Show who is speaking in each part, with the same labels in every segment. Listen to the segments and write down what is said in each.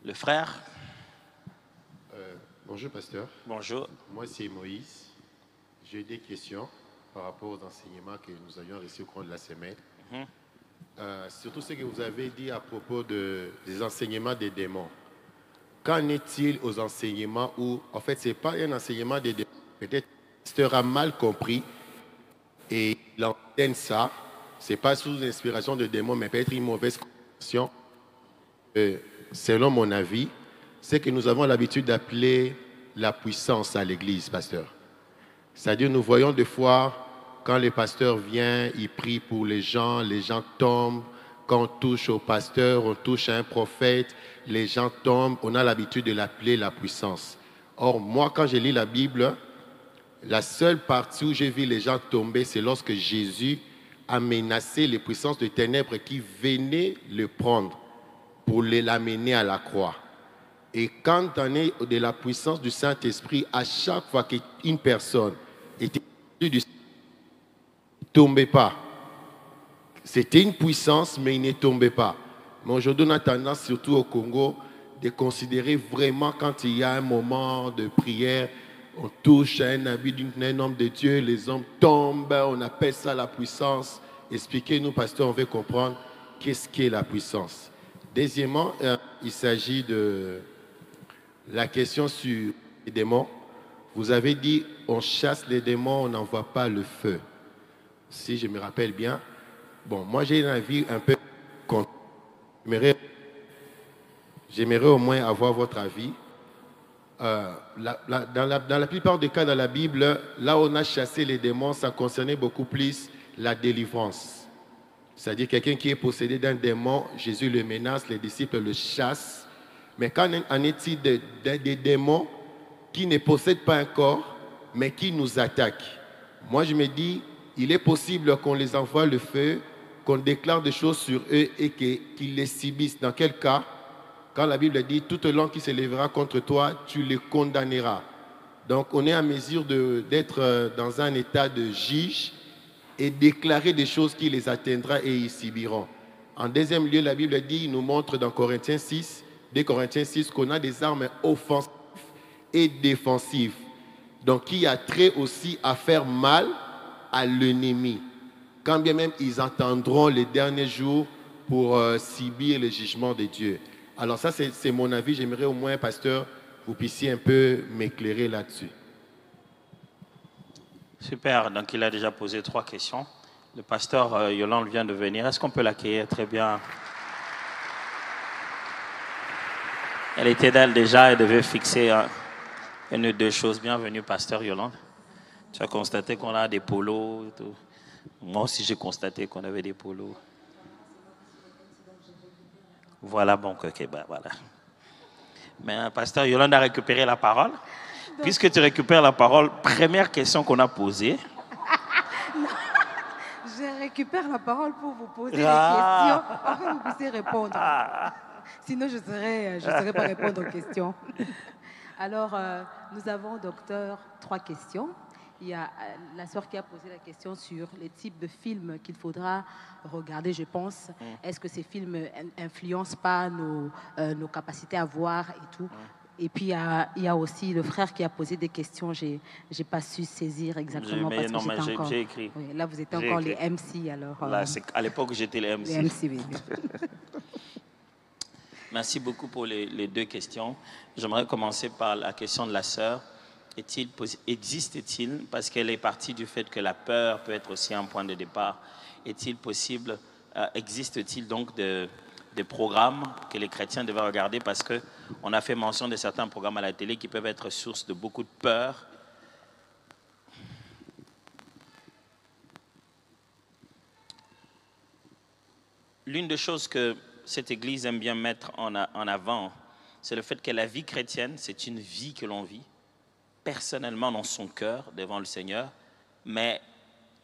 Speaker 1: Le frère.
Speaker 2: Bonjour, pasteur.
Speaker 1: Bonjour.
Speaker 2: Moi, c'est Moïse. J'ai des questions par rapport aux enseignements que nous avions reçus au cours de la semaine. Surtout ce que vous avez dit à propos des enseignements des démons. Qu'en est-il aux enseignements où, en fait, ce n'est pas un enseignement des démons. Peut-être que le pasteur a mal compris et il enseigne ça. Ce n'est pas sous inspiration de démons, mais peut-être une mauvaise compréhension. Selon mon avis, c'est que nous avons l'habitude d'appeler la puissance à l'église, pasteur. C'est-à-dire, nous voyons des fois, quand le pasteur vient, il prie pour les gens tombent. Quand on touche au pasteur, on touche à un prophète, les gens tombent. On a l'habitude de l'appeler la puissance. Or, moi, quand je lis la Bible, la seule partie où j'ai vu les gens tomber, c'est lorsque Jésus a menacé les puissances de ténèbres qui venaient le prendre pour l'amener à la croix. Et quand on est de la puissance du Saint-Esprit, à chaque fois qu'une personne était du ne tombait pas. C'était une puissance, mais il ne tombait pas. Mais aujourd'hui, on a tendance, surtout au Congo, de considérer vraiment quand il y a un moment de prière, on touche à un habit d'un homme de Dieu, les hommes tombent, on appelle ça la puissance. Expliquez-nous, pasteur, on veut comprendre qu'est-ce qu'est la puissance. Deuxièmement, il s'agit de la question sur les démons. Vous avez dit, on chasse les démons, on n'envoie pas le feu. Si je me rappelle bien. Bon, moi j'ai un avis un peu contre. J'aimerais au moins avoir votre avis. Dans la plupart des cas dans la Bible, là où on a chassé les démons, ça concernait beaucoup plus la délivrance. C'est-à-dire quelqu'un qui est possédé d'un démon, Jésus le menace, les disciples le chassent. Mais qu'en est-il des démons qui ne possèdent pas un corps, mais qui nous attaquent? Moi, je me dis, il est possible qu'on les envoie le feu, qu'on déclare des choses sur eux et qu'ils les subissent. Dans quel cas? Quand la Bible dit, toute langue qui se lèvera contre toi, tu les condamneras. Donc, on est en mesure d'être dans un état de juge et déclarer des choses qui les atteindra et ils subiront. En deuxième lieu, la Bible dit, il nous montre dans Corinthiens 6, 2 Corinthiens 6, qu'on a des armes offensives et défensives. Donc, qui a trait aussi à faire mal à l'ennemi. Quand bien même ils attendront les derniers jours pour subir le jugement de Dieu. Alors ça, c'est mon avis. J'aimerais au moins, pasteur, vous puissiez un peu m'éclairer là-dessus.
Speaker 1: Super, donc il a déjà posé 3 questions. Le pasteur Yolande vient de venir. Est-ce qu'on peut l'accueillir? Très bien. Elle était d'elle déjà, elle devait fixer une ou deux choses. Bienvenue, pasteur Yolande. Tu as constaté qu'on a des polos et tout. Moi aussi, j'ai constaté qu'on avait des polos. Voilà, bon, ok, ben voilà. Mais pasteur Yolande a récupéré la parole. Donc, puisque tu récupères la parole, première question qu'on a posée.
Speaker 3: Non, je récupère la parole pour vous poser des questions afin que vous puissiez répondre. Sinon, je ne saurais pas répondre aux questions. Alors, nous avons, docteur, 3 questions. Il y a la sœur qui a posé la question sur les types de films qu'il faudra regarder, je pense. Est-ce que ces films n'influencent pas nos capacités à voir et tout? Et puis, il y a aussi le frère qui a posé des questions. Je n'ai pas su saisir exactement parce que j'étais encore...
Speaker 1: J'ai écrit.
Speaker 3: Oui, là, vous êtes encore les MC, alors...
Speaker 1: Là, à l'époque, j'étais les MC.
Speaker 3: Les MC, oui.
Speaker 1: Merci beaucoup pour les 2 questions. J'aimerais commencer par la question de la sœur. Existe-t-il, parce qu'elle est partie du fait que la peur peut être aussi un point de départ, est-il possible, existe-t-il donc des programmes que les chrétiens devaient regarder, parce qu'on a fait mention de certains programmes à la télé qui peuvent être source de beaucoup de peur. L'une des choses que cette Église aime bien mettre en avant, c'est le fait que la vie chrétienne, c'est une vie que l'on vit personnellement dans son cœur devant le Seigneur, mais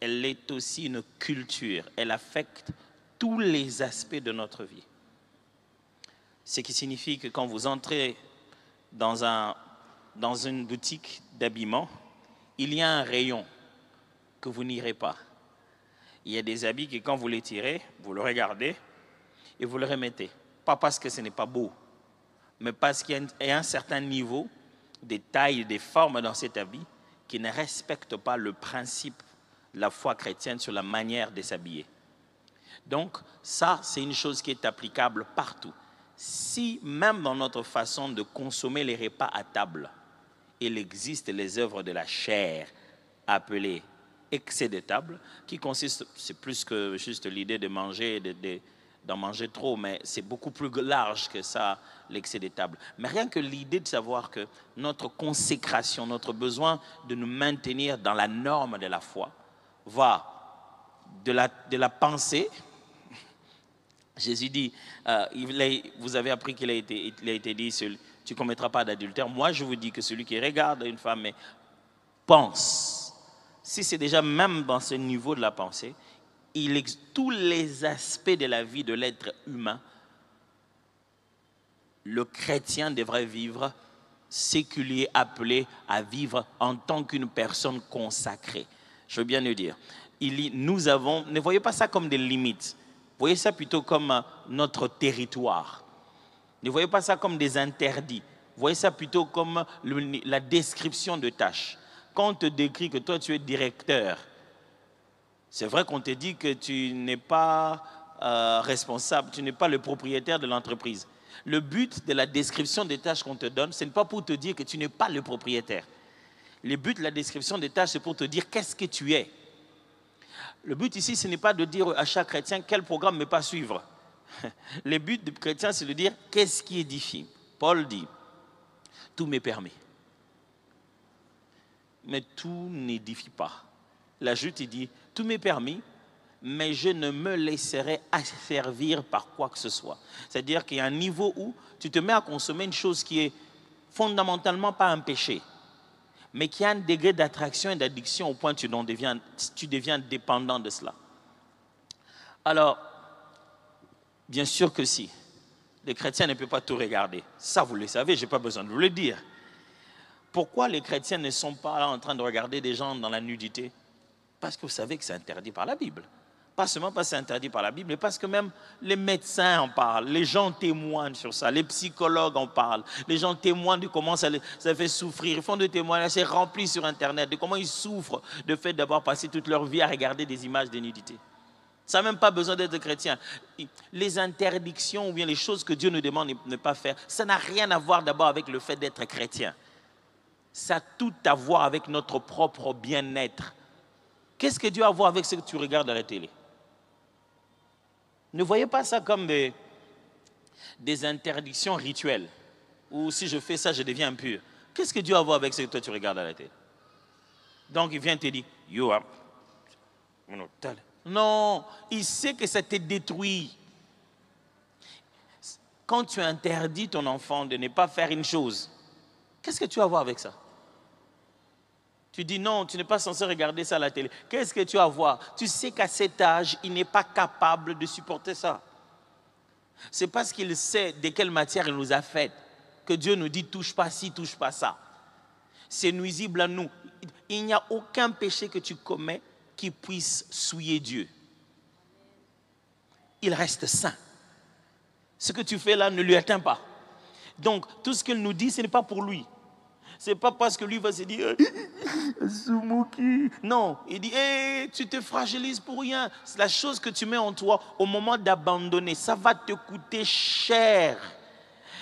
Speaker 1: elle est aussi une culture. Elle affecte tous les aspects de notre vie. Ce qui signifie que quand vous entrez dans une boutique d'habillement, il y a un rayon que vous n'irez pas. Il y a des habits que quand vous les tirez, vous le regardez et vous le remettez. Pas parce que ce n'est pas beau, mais parce qu'il y a un certain niveau, des tailles, des formes dans cet habit qui ne respectent pas le principe de la foi chrétienne sur la manière de s'habiller. Donc, ça, c'est une chose qui est applicable partout. Si, même dans notre façon de consommer les repas à table, il existe les œuvres de la chair appelées excès de table, qui consiste, c'est plus que juste l'idée de manger, d'en manger trop, mais c'est beaucoup plus large que ça, l'excès de table. Mais rien que l'idée de savoir que notre consécration, notre besoin de nous maintenir dans la norme de la foi, va de la pensée. Jésus dit, vous avez appris qu'il a été dit, tu ne commettras pas d'adultère. Moi, je vous dis que celui qui regarde une femme et pense, si c'est déjà même dans ce niveau de la pensée, tous les aspects de la vie de l'être humain, le chrétien devrait vivre séculier, appelé à vivre en tant qu'une personne consacrée. Je veux bien le dire. Ne voyez pas ça comme des limites. Voyez ça plutôt comme notre territoire. Ne voyez pas ça comme des interdits. Voyez ça plutôt comme la description de tâches. Quand on te décrit que toi tu es directeur, c'est vrai qu'on te dit que tu n'es pas responsable, tu n'es pas le propriétaire de l'entreprise. Le but de la description des tâches qu'on te donne, ce n'est pas pour te dire que tu n'es pas le propriétaire. Le but de la description des tâches, c'est pour te dire qu'est-ce que tu es. Le but ici, ce n'est pas de dire à chaque chrétien quel programme ne pas suivre. Le but du chrétien, c'est de dire qu'est-ce qui édifie. Paul dit, tout m'est permis. Mais tout n'édifie pas. L'ajoute, il dit, tout m'est permis, mais je ne me laisserai asservir par quoi que ce soit. C'est-à-dire qu'il y a un niveau où tu te mets à consommer une chose qui est fondamentalement pas un péché, mais qui a un degré d'attraction et d'addiction au point que tu deviens dépendant de cela. Alors, bien sûr que si, les chrétiens ne peuvent pas tout regarder. Ça, vous le savez, je n'ai pas besoin de vous le dire. Pourquoi les chrétiens ne sont pas là en train de regarder des gens dans la nudité? Parce que vous savez que c'est interdit par la Bible. Pas seulement parce que c'est interdit par la Bible, mais parce que même les médecins en parlent, les gens témoignent sur ça, les psychologues en parlent, les gens témoignent de comment ça fait souffrir, ils font des témoignages, c'est rempli sur Internet, de comment ils souffrent du fait d'avoir passé toute leur vie à regarder des images de nudité. Ça n'a même pas besoin d'être chrétien. Les interdictions ou bien les choses que Dieu nous demande de ne pas faire, ça n'a rien à voir d'abord avec le fait d'être chrétien. Ça a tout à voir avec notre propre bien-être. Qu'est-ce que Dieu a à voir avec ce que tu regardes à la télé? Ne voyez pas ça comme des interdictions rituelles, ou si je fais ça, je deviens impur. Qu'est-ce que Dieu a à voir avec ce que toi tu regardes à la télé? Donc il vient te dire, non, il sait que ça te détruit. Quand tu interdis ton enfant de ne pas faire une chose, qu'est-ce que tu as à voir avec ça? Tu dis non, tu n'es pas censé regarder ça à la télé. Qu'est-ce que tu as à voir? Tu sais qu'à cet âge, il n'est pas capable de supporter ça. C'est parce qu'il sait de quelle matière il nous a fait que Dieu nous dit touche pas ci, touche pas ça. C'est nuisible à nous. Il n'y a aucun péché que tu commets qui puisse souiller Dieu. Il reste saint. Ce que tu fais là ne lui atteint pas. Donc, tout ce qu'il nous dit, ce n'est pas pour lui. Ce n'est pas parce que lui va se dire non, il dit tu te fragilises pour rien. C'est la chose que tu mets en toi au moment d'abandonner. Ça va te coûter cher.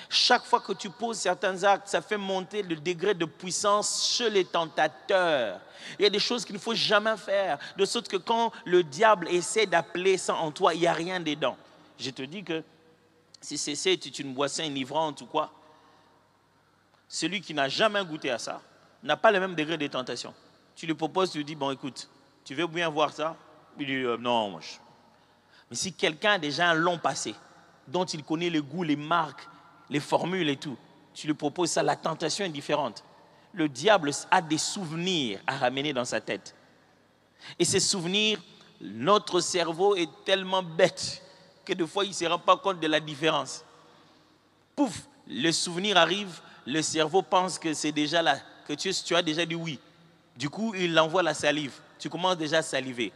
Speaker 1: Chaque fois que tu poses certains actes, ça fait monter le degré de puissance chez les tentateurs. Il y a des choses qu'il ne faut jamais faire, de sorte que quand le diable essaie d'appeler ça en toi, il n'y a rien dedans. Je te dis que si c'est une boisson enivrante ou quoi, celui qui n'a jamais goûté à ça n'a pas le même degré de tentation. Tu lui proposes, tu lui dis, bon écoute, tu veux bien voir ça? Il dit, non, moi. Mais si quelqu'un a déjà un long passé, dont il connaît le goût, les marques, les formules et tout, tu lui proposes ça, la tentation est différente. Le diable a des souvenirs à ramener dans sa tête. Et ces souvenirs, notre cerveau est tellement bête que des fois, il ne se rend pas compte de la différence. Pouf, le souvenir arrive, le cerveau pense que c'est déjà là, que tu as déjà dit oui. Du coup, il envoie la salive. Tu commences déjà à saliver.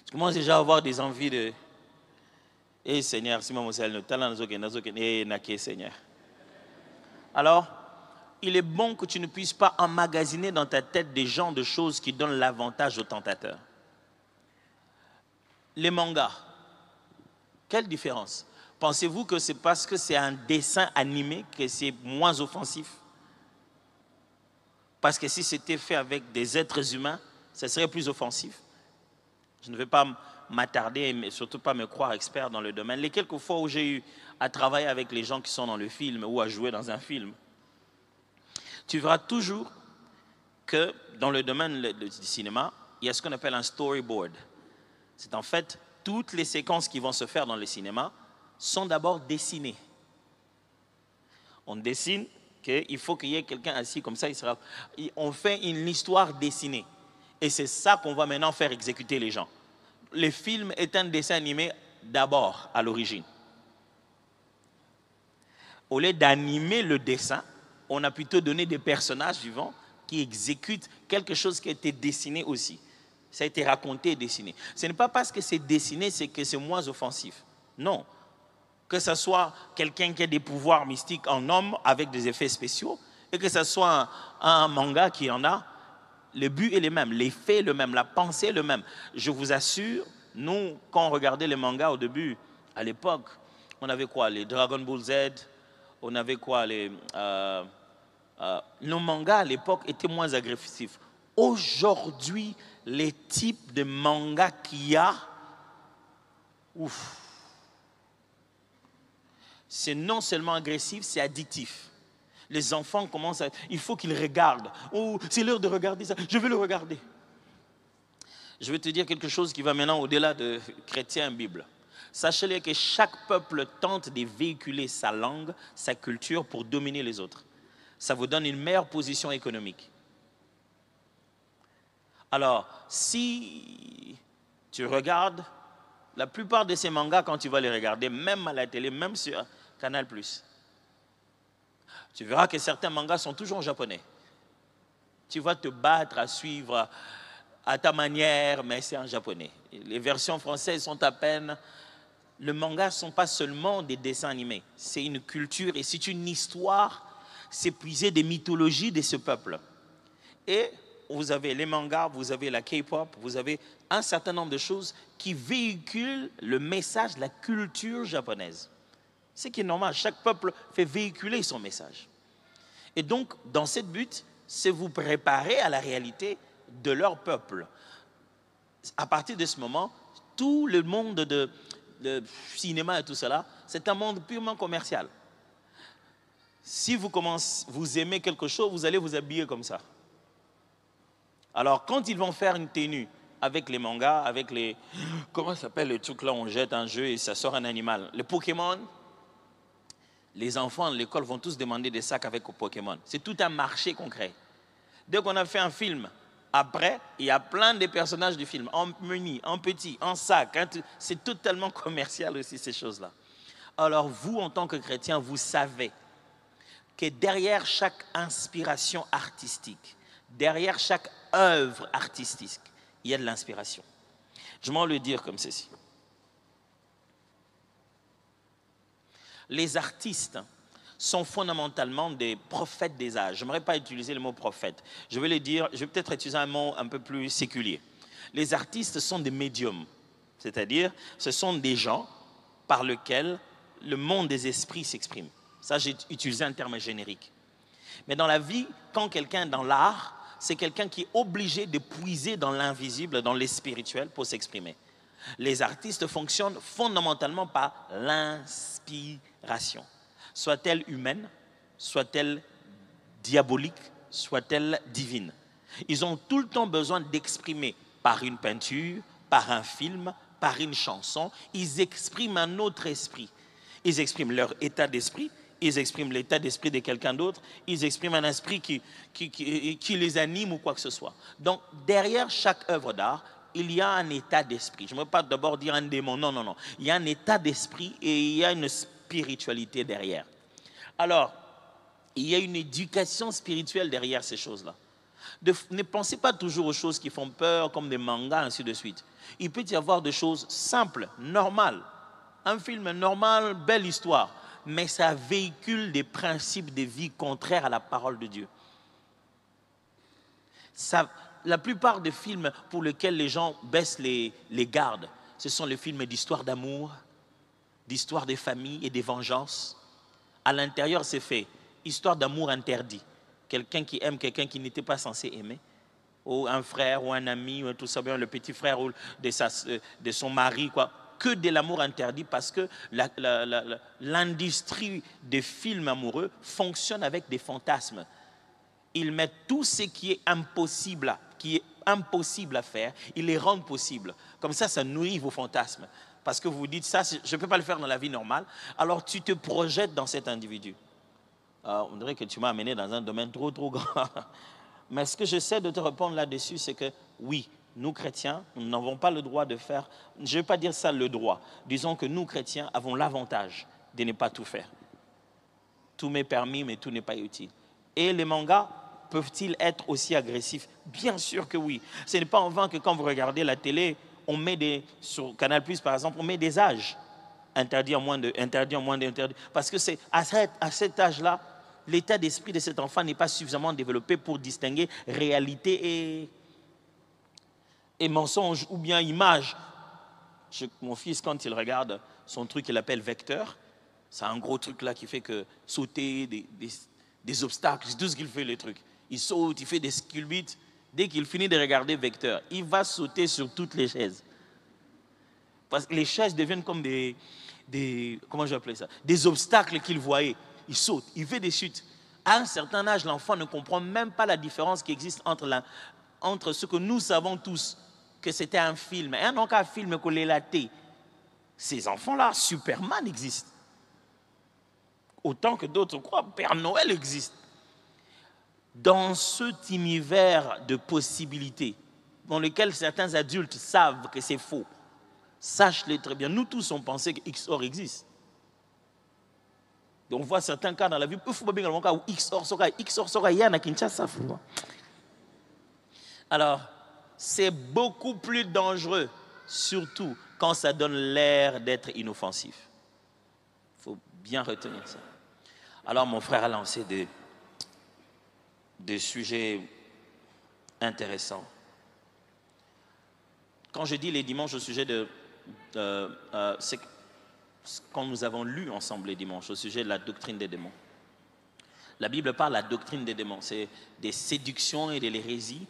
Speaker 1: Tu commences déjà à avoir des envies de... Seigneur, si maman Seigneur, Seigneur. Alors, il est bon que tu ne puisses pas emmagasiner dans ta tête des genres de choses qui donnent l'avantage au tentateur. Les mangas, quelle différence? Pensez-vous que c'est parce que c'est un dessin animé que c'est moins offensif? Parce que si c'était fait avec des êtres humains, ça serait plus offensif. Je ne vais pas m'attarder, mais surtout pas me croire expert dans le domaine. Les quelques fois où j'ai eu à travailler avec les gens qui sont dans le film ou à jouer dans un film, tu verras toujours que dans le domaine du cinéma, il y a ce qu'on appelle un storyboard. C'est en fait toutes les séquences qui vont se faire dans le cinéma sont d'abord dessinées. On dessine qu'il faut qu'il y ait quelqu'un assis comme ça, on fait une histoire dessinée. Et c'est ça qu'on va maintenant faire exécuter les gens. Le film est un dessin animé d'abord, à l'origine. Au lieu d'animer le dessin, on a plutôt donné des personnages vivants qui exécutent quelque chose qui a été dessiné aussi. Ça a été raconté et dessiné. Ce n'est pas parce que c'est dessiné c'est que c'est moins offensif. Non. Que ce soit quelqu'un qui a des pouvoirs mystiques en homme avec des effets spéciaux et que ce soit un manga qui en a, le but est le même, l'effet est le même, la pensée est le même. Je vous assure, nous, quand on regardait les mangas au début, à l'époque, on avait quoi? Les Dragon Ball Z, on avait quoi? Nos mangas à l'époque étaient moins agressifs. Aujourd'hui, les types de mangas qu'il y a, ouf, c'est non seulement agressif, c'est addictif. Les enfants commencent à... Il faut qu'ils regardent. Oh, c'est l'heure de regarder ça. Je vais le regarder. Je vais te dire quelque chose qui va maintenant au-delà de chrétien Bible. Sachez-le que chaque peuple tente de véhiculer sa langue, sa culture pour dominer les autres. Ça vous donne une meilleure position économique. Alors, si tu regardes, la plupart de ces mangas, quand tu vas les regarder, même à la télé, même sur Canal+, tu verras que certains mangas sont toujours en japonais. Tu vas te battre à suivre à ta manière, mais c'est en japonais. Les versions françaises sont à peine... Les mangas ne sont pas seulement des dessins animés. C'est une culture et c'est une histoire. C'est puiser des mythologies de ce peuple. Et vous avez les mangas, vous avez la K-pop, vous avez un certain nombre de choses qui véhiculent le message de la culture japonaise. C'est qui est normal, chaque peuple fait véhiculer son message. Et donc, dans cette but, c'est vous préparer à la réalité de leur peuple. À partir de ce moment, tout le monde de cinéma et tout cela, c'est un monde purement commercial. Si vous aimez quelque chose, vous allez vous habiller comme ça. Alors, quand ils vont faire une tenue avec les mangas, avec les... Comment ça s'appelle le truc là, on jette un jeu et ça sort un animal. Les Pokémon, les enfants de l'école vont tous demander des sacs avec Pokémon. C'est tout un marché concret. Dès qu'on a fait un film, après, il y a plein de personnages du film, en mini, en petit, en sac. Hein, c'est totalement commercial aussi, ces choses-là. Alors, vous, en tant que chrétien, vous savez que derrière chaque inspiration artistique, derrière chaque œuvre artistique, il y a de l'inspiration. Je vais le dire comme ceci. Les artistes sont fondamentalement des prophètes des âges. Je n'aimerais pas utiliser le mot prophète. Je vais le dire, je vais peut-être utiliser un mot un peu plus séculier. Les artistes sont des médiums, c'est-à-dire ce sont des gens par lesquels le monde des esprits s'exprime. Ça, j'ai utilisé un terme générique. Mais dans la vie, quand quelqu'un dans l'art, c'est quelqu'un qui est obligé de puiser dans l'invisible, dans les spirituels pour s'exprimer. Les artistes fonctionnent fondamentalement par l'inspiration. Soit-elle humaine, soit-elle diabolique, soit-elle divine. Ils ont tout le temps besoin d'exprimer par une peinture, par un film, par une chanson. Ils expriment un autre esprit. Ils expriment leur état d'esprit, ils expriment l'état d'esprit de quelqu'un d'autre, ils expriment un esprit qui les anime ou quoi que ce soit. Donc, derrière chaque œuvre d'art, il y a un état d'esprit. Je ne veux pas d'abord dire un démon, non, non, non. Il y a un état d'esprit et il y a une spiritualité derrière. Alors, il y a une éducation spirituelle derrière ces choses-là. Ne pensez pas toujours aux choses qui font peur, comme des mangas, ainsi de suite. Il peut y avoir des choses simples, normales. Un film normal, belle histoire. mais ça véhicule des principes de vie contraires à la parole de Dieu. La plupart des films pour lesquels les gens baissent les gardes, ce sont les films d'histoire d'amour, d'histoire des familles et des vengeances. À l'intérieur, c'est fait. Histoire d'amour interdit. Quelqu'un qui aime quelqu'un qui n'était pas censé aimer. Ou un frère ou un ami, ou tout ça, bien le petit frère ou de son mari, quoi. Que de l'amour interdit parce que l'industrie des films amoureux fonctionne avec des fantasmes. Ils mettent tout ce qui est impossible à faire, ils les rendent possibles. Comme ça nourrit vos fantasmes. Parce que vous vous dites, ça, je ne peux pas le faire dans la vie normale. Alors tu te projettes dans cet individu. On dirait que tu m'as amené dans un domaine trop grand. Mais ce que j'essaie de te répondre là-dessus, c'est que oui, nous chrétiens, nous n'avons pas le droit de faire, je ne vais pas dire ça le droit, disons que nous chrétiens avons l'avantage de ne pas tout faire. Tout m'est permis, mais tout n'est pas utile. Et les mangas peuvent-ils être aussi agressifs? Bien sûr que oui. Ce n'est pas en vain que quand vous regardez la télé, on met sur Canal+, par exemple, on met des âges. Interdit en moins d'interdit. Parce que c'est à cet âge-là, l'état d'esprit de cet enfant n'est pas suffisamment développé pour distinguer réalité et mensonge ou bien image. Mon fils, quand il regarde son truc qu'il appelle vecteur, c'est un gros truc là qui fait que sauter des obstacles, c'est tout ce qu'il fait, les trucs. Il saute, il fait des sculptes. Dès qu'il finit de regarder vecteur, il va sauter sur toutes les chaises. Parce que les chaises deviennent comme comment je vais appeler ça, des obstacles qu'il voyait. Il saute, il fait des chutes. À un certain âge, l'enfant ne comprend même pas la différence qui existe entre ce que nous savons tous, que c'était un film. Et un autre film qu'on l'a laté. Ces enfants-là, Superman existe. Autant que d'autres croient, Père Noël existe. Dans cet univers de possibilités, dans lequel certains adultes savent que c'est faux, sache-le très bien, nous tous on pensait que XOR existe. Donc on voit certains cas dans la vie, il faut pas bien le cas où XOR sera, il y a na Kinshasa. Alors, c'est beaucoup plus dangereux, surtout quand ça donne l'air d'être inoffensif. Il faut bien retenir ça. Alors mon frère a lancé des sujets intéressants. Quand je dis les dimanches au sujet c'est quand nous avons lu ensemble les dimanches au sujet de la doctrine des démons. La Bible parle de la doctrine des démons. C'est des séductions et de l'hérésie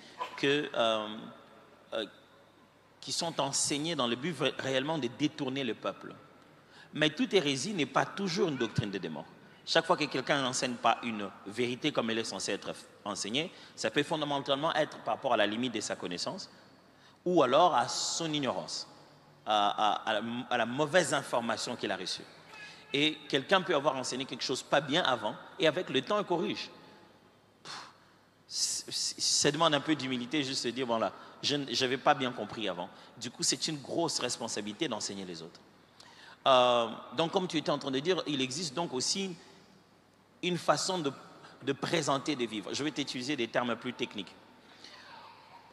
Speaker 1: qui sont enseignées dans le but réellement de détourner le peuple. Mais toute hérésie n'est pas toujours une doctrine des démons. Chaque fois que quelqu'un n'enseigne pas une vérité comme elle est censée être enseignée, ça peut fondamentalement être par rapport à la limite de sa connaissance ou alors à son ignorance, à la mauvaise information qu'il a reçue. Et quelqu'un peut avoir enseigné quelque chose pas bien avant et avec le temps, il corrige. Ça demande un peu d'humilité, juste de dire, voilà, je n'avais pas bien compris avant. Du coup, c'est une grosse responsabilité d'enseigner les autres. Donc, comme tu étais en train de dire, il existe donc aussi une façon de présenter des vivres. Je vais t'utiliser des termes plus techniques.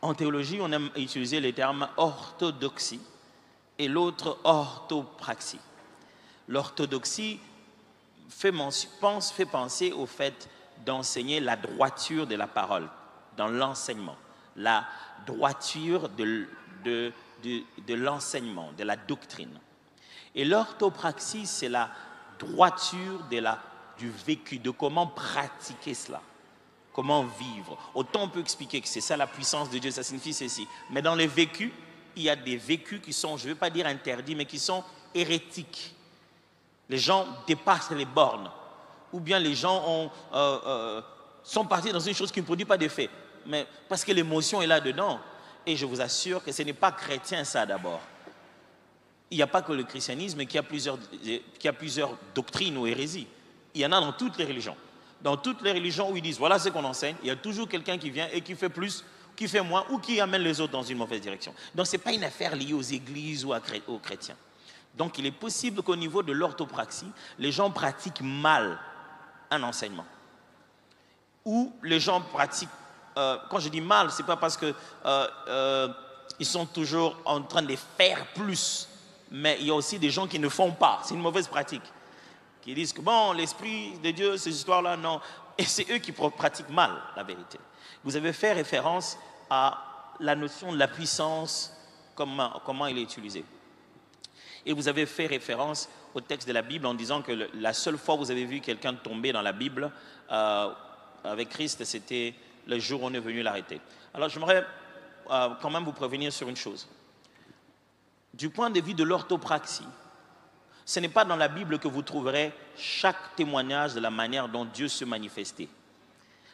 Speaker 1: En théologie, on aime utiliser les termes orthodoxie et l'autre orthopraxie. L'orthodoxie fait penser au fait d'enseigner la droiture de la parole dans l'enseignement, la droiture de l'enseignement, de la doctrine. Et l'orthopraxie, c'est la droiture du vécu, de comment pratiquer cela, comment vivre. Autant on peut expliquer que c'est ça la puissance de Dieu, ça signifie ceci. Mais dans les vécus, il y a des vécus qui sont, je ne veux pas dire interdits, mais qui sont hérétiques. Les gens dépassent les bornes. Ou bien les gens sont partis dans une chose qui ne produit pas d'effet. Mais parce que l'émotion est là-dedans. Et je vous assure que ce n'est pas chrétien ça d'abord. Il n'y a pas que le christianisme qui a plusieurs doctrines ou hérésies. Il y en a dans toutes les religions. Dans toutes les religions où ils disent voilà ce qu'on enseigne, il y a toujours quelqu'un qui vient et qui fait plus, qui fait moins ou qui amène les autres dans une mauvaise direction. Donc ce n'est pas une affaire liée aux églises ou aux chrétiens. Donc il est possible qu'au niveau de l'orthopraxie, les gens pratiquent mal un enseignement. Ou les gens pratiquent, quand je dis mal, ce n'est pas parce qu'ils sont toujours en train de faire plus, mais il y a aussi des gens qui ne font pas. C'est une mauvaise pratique. qui disent que bon, l'Esprit de Dieu, ces histoires-là, non. Et c'est eux qui pratiquent mal la vérité. Vous avez fait référence à la notion de la puissance, comment il est utilisé. Et vous avez fait référence au texte de la Bible en disant que la seule fois où vous avez vu quelqu'un tomber dans la Bible avec Christ, c'était le jour où on est venu l'arrêter. Alors j'aimerais quand même vous prévenir sur une chose. Du point de vue de l'orthopraxie, ce n'est pas dans la Bible que vous trouverez chaque témoignage de la manière dont Dieu se manifestait.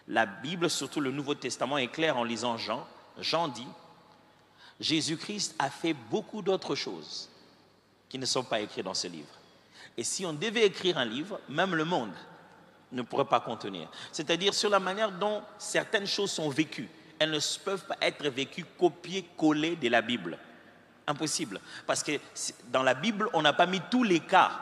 Speaker 1: La Bible, surtout le Nouveau Testament, est clair en lisant Jean. Jean dit, Jésus-Christ a fait beaucoup d'autres choses qui ne sont pas écrites dans ce livre. Et si on devait écrire un livre, même le monde ne pourrait pas contenir. C'est-à-dire sur la manière dont certaines choses sont vécues. Elles ne peuvent pas être vécues copier-coller de la Bible. Impossible. Parce que dans la Bible, on n'a pas mis tous les cas.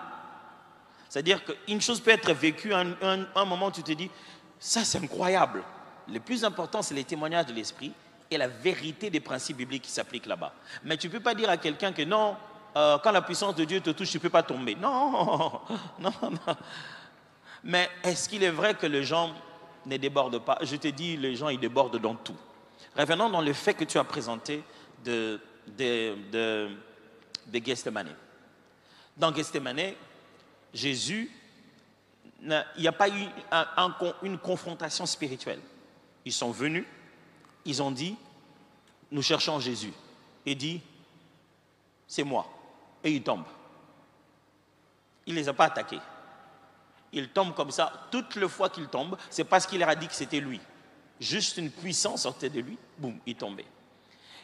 Speaker 1: C'est-à-dire qu'une chose peut être vécue, un moment tu te dis, ça c'est incroyable. Le plus important, c'est les témoignages de l'Esprit et la vérité des principes bibliques qui s'appliquent là-bas. Mais tu ne peux pas dire à quelqu'un que non, quand la puissance de Dieu te touche, tu ne peux pas tomber. Non, non, non. Mais est-ce qu'il est vrai que les gens ne débordent pas? Je te dis, les gens, ils débordent dans tout. Revenons dans le fait que tu as présenté de Gethsémane. Dans Gethsémane, Jésus, il n'y a pas eu une confrontation spirituelle. Ils sont venus, ils ont dit, nous cherchons Jésus. Il dit, c'est moi. Et il tombe. Il ne les a pas attaqués. Il tombe comme ça. Toutes les fois qu'il tombe, c'est parce qu'il leur a dit que c'était lui. Juste une puissance sortait de lui, boum, il tombait.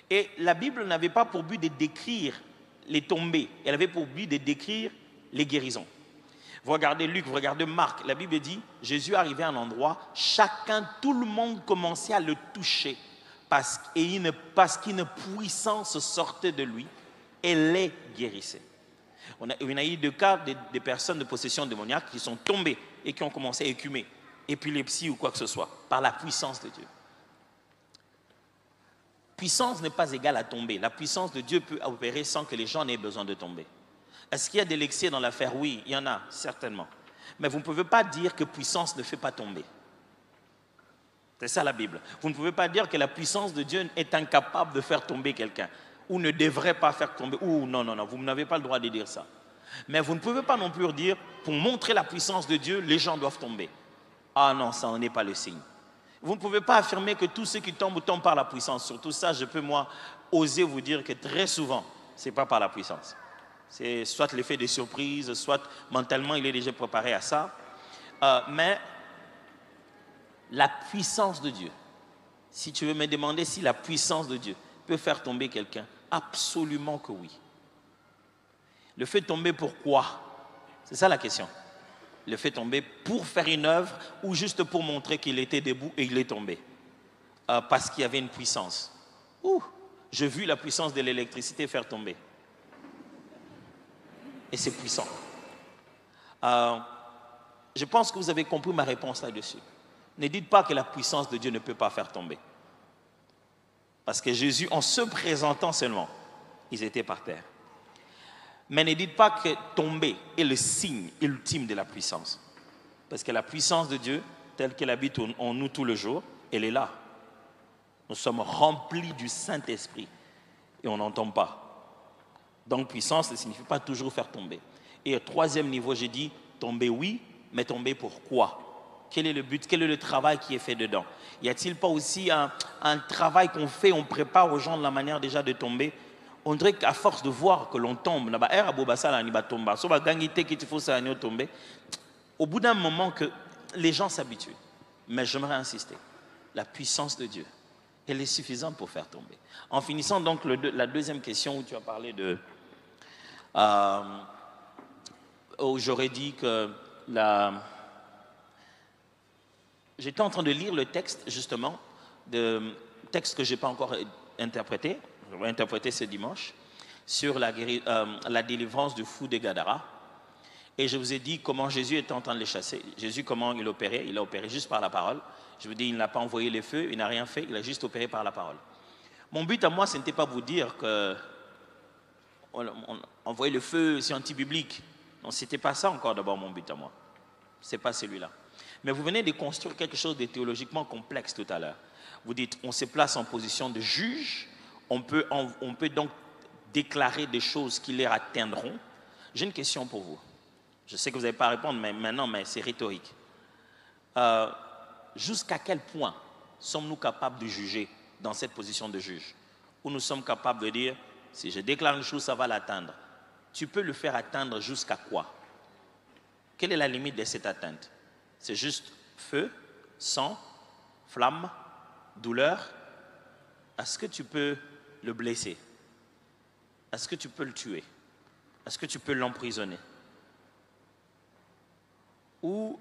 Speaker 1: Et la Bible n'avait pas pour but de décrire les tombées, elle avait pour but de décrire les guérisons. Vous regardez Luc, vous regardez Marc, la Bible dit, Jésus arrivait à un endroit, tout le monde commençait à le toucher parce qu'une puissance sortait de lui et les guérissait. On a eu des cas de personnes de possession démoniaque qui sont tombées et qui ont commencé à écumer, épilepsie ou quoi que ce soit, par la puissance de Dieu. Puissance n'est pas égale à tomber. La puissance de Dieu peut opérer sans que les gens n'aient besoin de tomber. Est-ce qu'il y a des l'excès dans l'affaire? Oui, il y en a, certainement. Mais vous ne pouvez pas dire que puissance ne fait pas tomber. C'est ça la Bible. Vous ne pouvez pas dire que la puissance de Dieu est incapable de faire tomber quelqu'un ou ne devrait pas faire tomber. Ou non, non, non, vous n'avez pas le droit de dire ça. Mais vous ne pouvez pas non plus dire, pour montrer la puissance de Dieu, les gens doivent tomber. Ah non, ça n'en est pas le signe. Vous ne pouvez pas affirmer que tous ceux qui tombent par la puissance. Surtout ça, je peux moi oser vous dire que très souvent, ce n'est pas par la puissance. C'est soit l'effet des surprises, soit mentalement il est déjà préparé à ça. Mais la puissance de Dieu, si tu veux me demander si la puissance de Dieu peut faire tomber quelqu'un, absolument que oui. Le fait tomber pourquoi? C'est ça la question. Le fait tomber pour faire une œuvre ou juste pour montrer qu'il était debout et il est tombé parce qu'il y avait une puissance. J'ai vu la puissance de l'électricité faire tomber. Et c'est puissant. Je pense que vous avez compris ma réponse là-dessus. Ne dites pas que la puissance de Dieu ne peut pas faire tomber. Parce que Jésus, en se présentant seulement, ils étaient par terre. Mais ne dites pas que tomber est le signe ultime de la puissance. Parce que la puissance de Dieu, telle qu'elle habite en nous tout le jour, elle est là. Nous sommes remplis du Saint-Esprit et on n'en tombe pas. Donc puissance ne signifie pas toujours faire tomber. Et au troisième niveau, j'ai dit, tomber oui, mais tomber pourquoi? Quel est le but? Quel est le travail qui est fait dedans? Y a-t-il pas aussi un travail qu'on fait, on prépare aux gens de la manière déjà de tomber? On dirait qu'à force de voir que l'on tombe, au bout d'un moment que les gens s'habituent. Mais j'aimerais insister, la puissance de Dieu, elle est suffisante pour faire tomber. En finissant donc la deuxième question où tu as parlé de... où j'aurais dit que j'étais en train de lire le texte, justement, texte que je n'ai pas encore interprété, je vais interpréter ce dimanche, sur la délivrance du fou de Gadara. Et je vous ai dit comment Jésus était en train de les chasser. Jésus, comment il opérait? Il a opéré juste par la parole. Je vous dis, il n'a pas envoyé les feux, il n'a rien fait, il a juste opéré par la parole. Mon but à moi, ce n'était pas vous dire que envoyer le feu, c'est anti-biblique. Non, ce n'était pas ça encore d'abord mon but à moi. Ce n'est pas celui-là. Mais vous venez de construire quelque chose de théologiquement complexe tout à l'heure. Vous dites, on se place en position de juge, on peut donc déclarer des choses qui les atteindront. J'ai une question pour vous. Je sais que vous n'allez pas répondre maintenant, mais c'est rhétorique. Jusqu'à quel point sommes-nous capables de juger dans cette position de juge? Où nous sommes capables de dire, si je déclare une chose, ça va l'atteindre. Tu peux le faire atteindre jusqu'à quoi? Quelle est la limite de cette atteinte? C'est juste feu, sang, flamme, douleur? Est-ce que tu peux le blesser? Est-ce que tu peux le tuer? Est-ce que tu peux l'emprisonner? Ou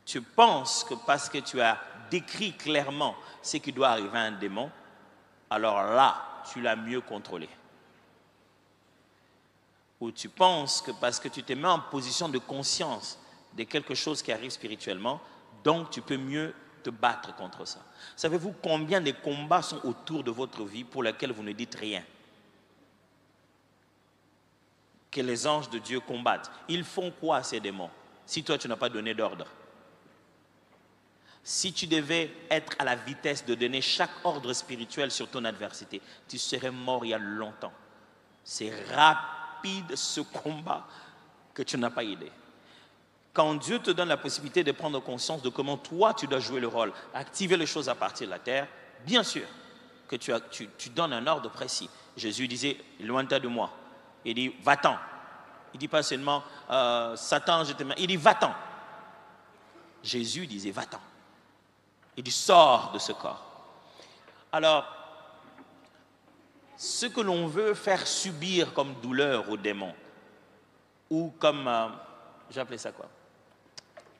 Speaker 1: tu penses que parce que tu as décrit clairement ce qui doit arriver à un démon, alors là, tu l'as mieux contrôlé? Ou tu penses que parce que tu te mets en position de conscience de quelque chose qui arrive spirituellement, donc tu peux mieux te battre contre ça? Savez-vous combien de combats sont autour de votre vie pour lesquels vous ne dites rien? Que les anges de Dieu combattent. Ils font quoi ces démons si toi tu n'as pas donné d'ordre? Si tu devais être à la vitesse de donner chaque ordre spirituel sur ton adversité, tu serais mort il y a longtemps. C'est rapide ce combat que tu n'as pas idée. Quand Dieu te donne la possibilité de prendre conscience de comment toi tu dois jouer le rôle, activer les choses à partir de la terre, bien sûr que tu donnes un ordre précis. Jésus disait, loin-toi de moi. Il dit, va-t'en. Il ne dit pas seulement, Satan, je te mets. Il dit, va-t'en. Jésus disait, va-t'en. Il dit, sors de ce corps. Alors, ce que l'on veut faire subir comme douleur aux démons, ou comme, j'appelais ça quoi?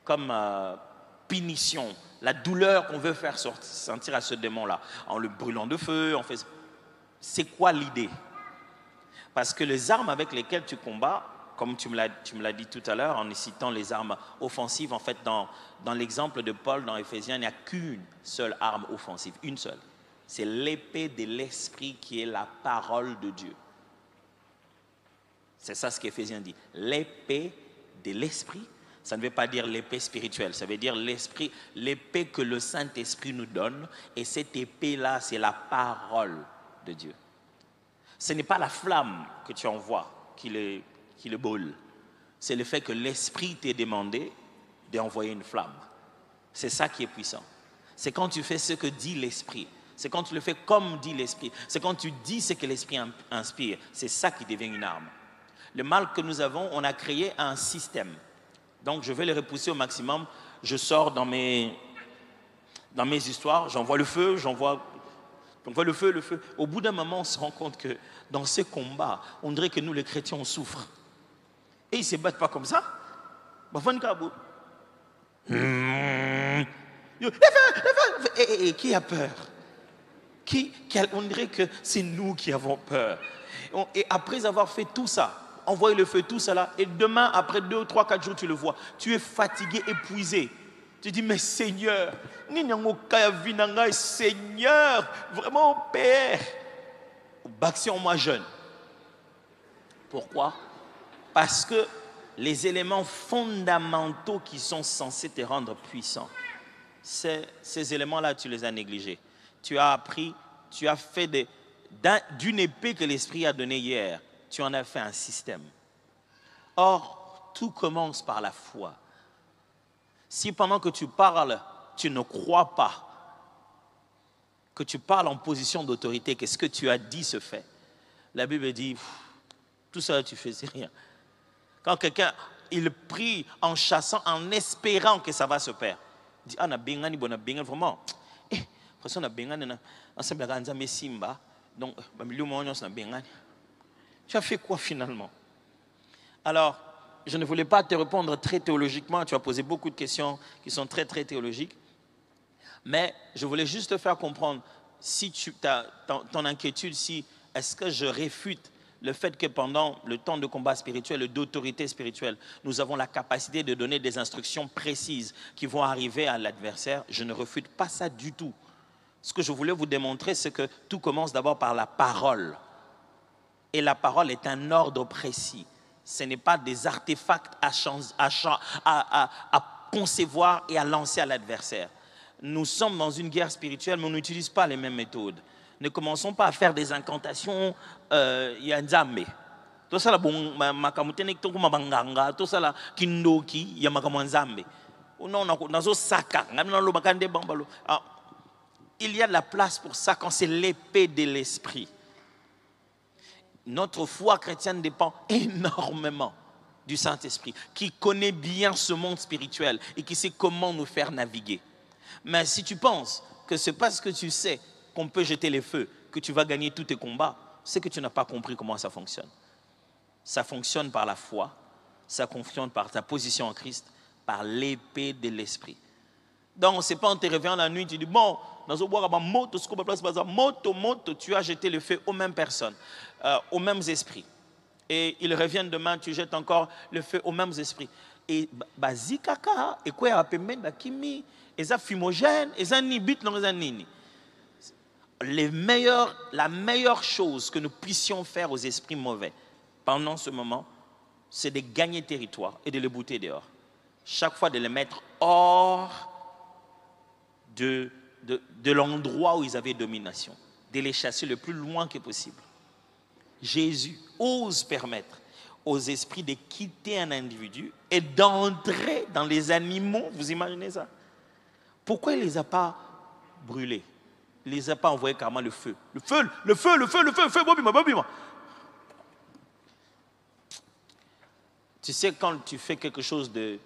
Speaker 1: Comme punition, la douleur qu'on veut faire sentir à ce démon-là, en le brûlant de feu, c'est quoi l'idée? Parce que les armes avec lesquelles tu combats, comme tu me l'as dit tout à l'heure, en citant les armes offensives, en fait, dans l'exemple de Paul dans Éphésiens, il n'y a qu'une seule arme offensive, une seule. C'est l'épée de l'esprit qui est la parole de Dieu. C'est ça ce qu'Éphésiens dit. L'épée de l'esprit, ça ne veut pas dire l'épée spirituelle, ça veut dire l'esprit, l'épée que le Saint-Esprit nous donne, et cette épée-là, c'est la parole de Dieu. Ce n'est pas la flamme que tu envoies qui le brûle. C'est le fait que l'esprit t'ait demandé d'envoyer une flamme. C'est ça qui est puissant. C'est quand tu fais ce que dit l'esprit. C'est quand tu le fais comme dit l'esprit. C'est quand tu dis ce que l'esprit inspire. C'est ça qui devient une arme. Le mal que nous avons, on a créé un système. Donc je vais le repousser au maximum. Je sors dans mes histoires, j'envoie le feu, le feu. Au bout d'un moment, on se rend compte que dans ces combats, on dirait que nous, les chrétiens, on souffre. Et ils ne se battent pas comme ça. Et qui a peur? On dirait que c'est nous qui avons peur. Et après avoir fait tout ça, envoyer le feu, tout ça là, et demain, après 2, 3, 4 jours, tu le vois, tu es fatigué, épuisé. Tu dis, mais Seigneur, Seigneur, vraiment Père, bâti en moi jeune. Pourquoi? Parce que les éléments fondamentaux qui sont censés te rendre puissant, ces éléments-là, tu les as négligés. Tu as appris, tu as fait d'une épée que l'Esprit a donnée hier, tu en as fait un système. Or, tout commence par la foi. Si pendant que tu parles, tu ne crois pas, que tu parles en position d'autorité, que ce que tu as dit se fait, la Bible dit, tout ça tu fais, c'est rien. Quand quelqu'un, il prie en chassant, en espérant que ça va se faire, il dit, ah, na bengani, bona bengani, vraiment, parce na bengani, on s'est bien mais simba, donc, tu as fait quoi finalement? Alors, je ne voulais pas te répondre très théologiquement, tu as posé beaucoup de questions qui sont très très théologiques, mais je voulais juste te faire comprendre, si ton inquiétude, si est-ce que je réfute le fait que pendant le temps de combat spirituel et d'autorité spirituelle, nous avons la capacité de donner des instructions précises qui vont arriver à l'adversaire, je ne refute pas ça du tout. Ce que je voulais vous démontrer, c'est que tout commence d'abord par la parole. Et la parole est un ordre précis. Ce n'est pas des artefacts à concevoir et à lancer à l'adversaire. Nous sommes dans une guerre spirituelle, mais on n'utilise pas les mêmes méthodes. Ne commençons pas à faire des incantations Nzambe. Tout ça, tout ça, kindoki, Nzambe. Il y a de la place pour ça quand c'est l'épée de l'esprit. Notre foi chrétienne dépend énormément du Saint-Esprit, qui connaît bien ce monde spirituel et qui sait comment nous faire naviguer. Mais si tu penses que c'est parce que tu sais qu'on peut jeter les feux que tu vas gagner tous tes combats, c'est que tu n'as pas compris comment ça fonctionne. Ça fonctionne par la foi, ça fonctionne par ta position en Christ, par l'épée de l'esprit. Donc, ce n'est pas en te réveillant la nuit, tu dis, bon, tu as jeté le feu aux mêmes personnes, aux mêmes esprits. Et ils reviennent demain, tu jettes encore le feu aux mêmes esprits. Et bazikaka, et quoi, apemenda kimi, et ça fumogène, et ça nibit, non, ça nini. La meilleure chose que nous puissions faire aux esprits mauvais pendant ce moment, c'est de gagner territoire et de les bouter dehors. Chaque fois de les mettre hors de l'endroit où ils avaient domination, de les chasser le plus loin que possible. Jésus ose permettre aux esprits de quitter un individu et d'entrer dans les animaux. Vous imaginez ça? Pourquoi il ne les a pas brûlés? Il ne les a pas envoyés carrément le feu. Le feu, bobima. Tu sais, quand tu fais quelque chose de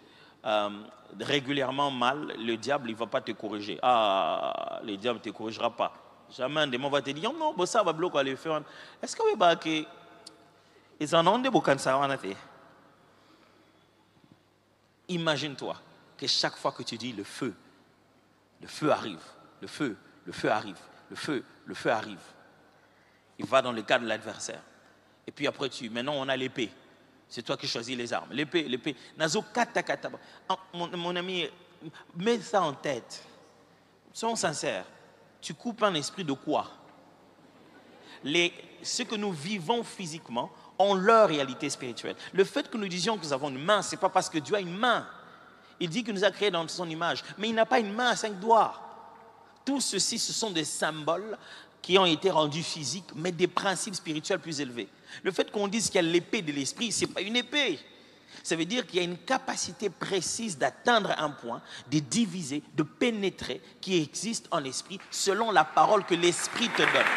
Speaker 1: régulièrement mal, le diable il ne va pas te corriger. Ah, le diable ne te corrigera pas. Jamais un démon va te dire, non, ça va bloquer le feu. Est-ce que vous voyez que ils en ont des boucans ça? Imagine-toi que chaque fois que tu dis le feu arrive, le feu arrive, le feu arrive. Il va dans le cas de l'adversaire. Et puis après, maintenant on a l'épée. C'est toi qui choisis les armes. L'épée. Nazo kata. Mon ami, mets ça en tête. Soyons sincères. Tu coupes un esprit de quoi? Ce que nous vivons physiquement ont leur réalité spirituelle. Le fait que nous disions que nous avons une main, ce n'est pas parce que Dieu a une main. Il dit qu'il nous a créés dans son image. Mais il n'a pas une main à 5 doigts. Tout ceci, ce sont des symboles qui ont été rendus physiques, mais des principes spirituels plus élevés. Le fait qu'on dise qu'il y a l'épée de l'esprit, ce n'est pas une épée. Ça veut dire qu'il y a une capacité précise d'atteindre un point, de diviser, de pénétrer, qui existe en esprit selon la parole que l'esprit te donne.